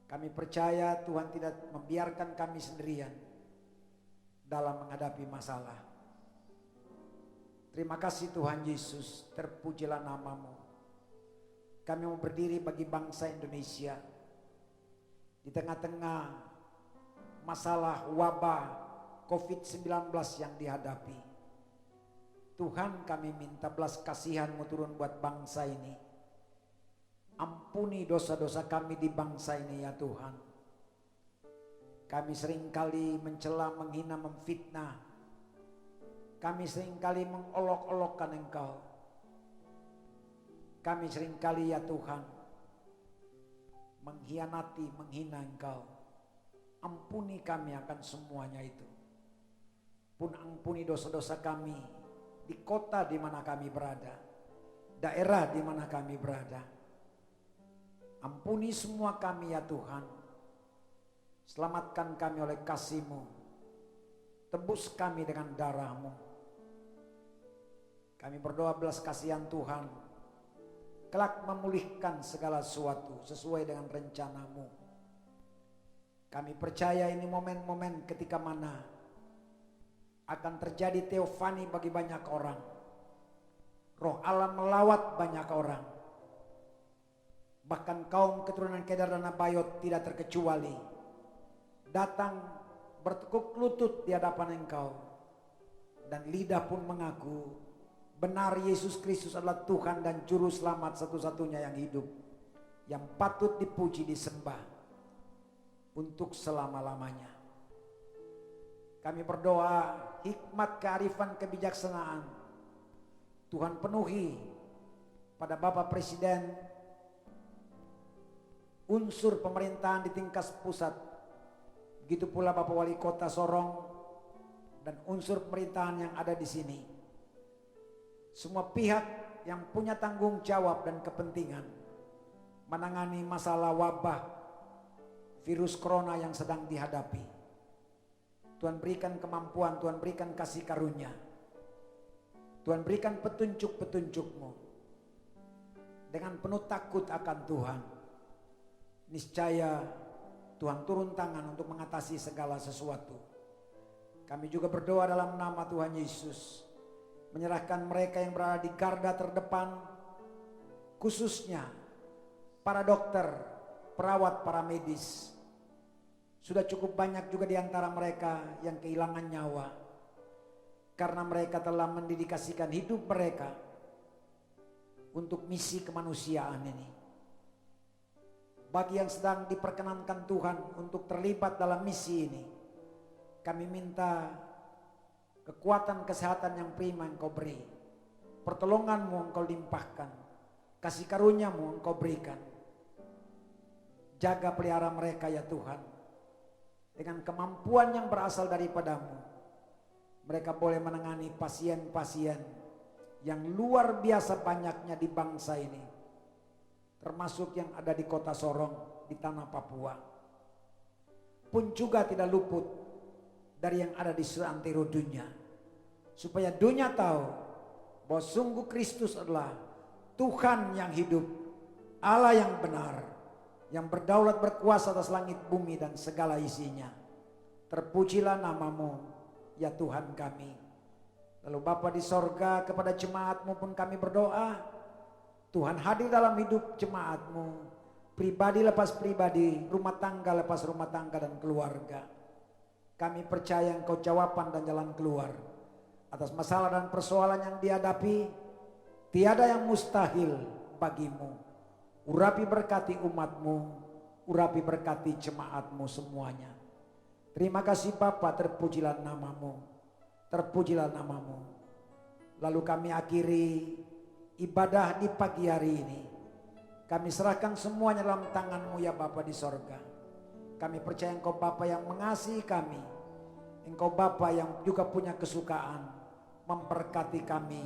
Kami percaya Tuhan tidak membiarkan kami sendirian dalam menghadapi masalah. Terima kasih Tuhan Yesus, terpujilah namamu. Kami mau berdiri bagi bangsa Indonesia di tengah-tengah masalah wabah COVID-19 yang dihadapi. Tuhan, kami minta belas kasihan-Mu turun buat bangsa ini. Ampuni dosa-dosa kami di bangsa ini ya Tuhan. Kami seringkali mencela, menghina, memfitnah. Kami seringkali mengolok-olokkan Engkau. Kami seringkali ya Tuhan mengkhianati, menghina Engkau. Ampuni kami akan semuanya itu. Pun ampuni dosa-dosa kami di kota di mana kami berada, daerah di mana kami berada. Ampuni semua kami ya Tuhan. Selamatkan kami oleh kasih-Mu. Tebus kami dengan darah-Mu. Kami berdoa belas kasihan Tuhan. Kelak memulihkan segala sesuatu sesuai dengan rencana-Mu. Kami percaya ini momen-momen ketika mana akan terjadi teofani bagi banyak orang. Roh Allah melawat banyak orang. Bahkan kaum keturunan Kedar dan Nabayot tidak terkecuali datang bertekuk lutut di hadapan Engkau, dan lidah pun mengaku benar Yesus Kristus adalah Tuhan dan Juru Selamat satu-satunya yang hidup, yang patut dipuji disembah untuk selama-lamanya. Kami berdoa hikmat, kearifan, kebijaksanaan Tuhan penuhi pada Bapak Presiden, unsur pemerintahan di tingkat pusat, begitu pula Bapak Wali Kota Sorong dan unsur pemerintahan yang ada di sini. Semua pihak yang punya tanggung jawab dan kepentingan menangani masalah wabah virus corona yang sedang dihadapi. Tuhan berikan kemampuan, Tuhan berikan kasih karunia, Tuhan berikan petunjuk-petunjuk-Mu. Dengan penuh takut akan Tuhan, niscaya Tuhan turun tangan untuk mengatasi segala sesuatu. Kami juga berdoa dalam nama Tuhan Yesus, menyerahkan mereka yang berada di garda terdepan, khususnya para dokter, perawat, para medis. Sudah cukup banyak juga di antara mereka yang kehilangan nyawa karena mereka telah mendedikasikan hidup mereka untuk misi kemanusiaan ini. Bagi yang sedang diperkenankan Tuhan untuk terlibat dalam misi ini, kami minta kekuatan kesehatan yang prima Engkau beri, pertolongan-Mu Engkau limpahkan, kasih karunia-Mu Engkau berikan. Jaga pelihara mereka ya Tuhan, dengan kemampuan yang berasal daripada-Mu. Mereka boleh menangani pasien-pasien yang luar biasa banyaknya di bangsa ini, termasuk yang ada di kota Sorong, di tanah Papua. Pun juga tidak luput dari yang ada di seantero dunia, supaya dunia tahu bahwa sungguh Kristus adalah Tuhan yang hidup, Allah yang benar, yang berdaulat berkuasa atas langit bumi dan segala isinya. Terpujilah nama-Mu ya Tuhan kami. Lalu Bapa di sorga, kepada jemaat-Mu pun kami berdoa, Tuhan hadir dalam hidup jemaat-Mu, pribadi lepas pribadi, rumah tangga lepas rumah tangga dan keluarga. Kami percaya Engkau jawaban dan jalan keluar atas masalah dan persoalan yang dihadapi. Tiada yang mustahil bagi-Mu. Urapi berkati umat-Mu, urapi berkati jemaat-Mu semuanya. Terima kasih Bapa, terpujilah nama-Mu, terpujilah nama-Mu. Lalu kami akhiri ibadah di pagi hari ini. Kami serahkan semuanya dalam tangan-Mu ya Bapa di sorga. Kami percaya Engkau Bapa yang mengasihi kami, Engkau Bapa yang juga punya kesukaan memberkati kami,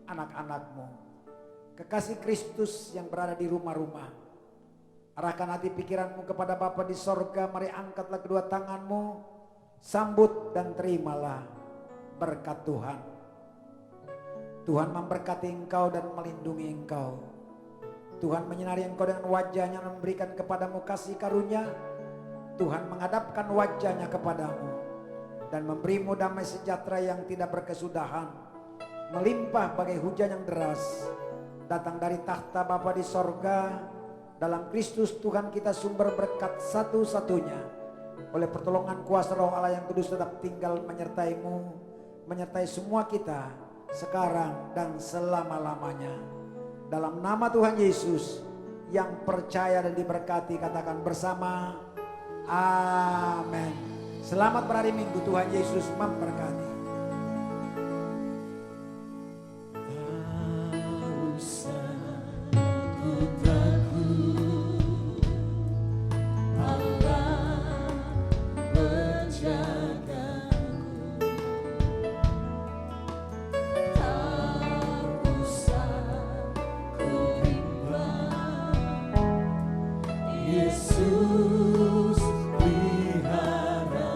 anak-anak-Mu. Kekasih Kristus yang berada di rumah-rumah, arahkan hati pikiran-Mu kepada Bapa di sorga. Mari angkatlah kedua tangan-Mu, sambut dan terimalah berkat Tuhan. Tuhan memberkati engkau dan melindungi engkau. Tuhan menyinari engkau dengan wajahnya dan memberikan kepadamu kasih karunia. Tuhan menghadapkan wajahnya kepadamu dan memberimu damai sejahtera yang tidak berkesudahan, melimpah bagai hujan yang deras, datang dari tahta Bapa di sorga. Dalam Kristus Tuhan kita sumber berkat satu-satunya. Oleh pertolongan kuasa Roh Allah yang kudus tetap tinggal menyertai-Mu, menyertai semua kita sekarang dan selama-lamanya. Dalam nama Tuhan Yesus yang percaya dan diberkati, katakan bersama amin. Selamat berhari Minggu, Tuhan Yesus memberkati. Yesus peliharaku,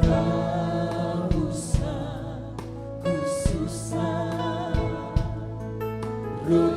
tak usah ku susah, Roh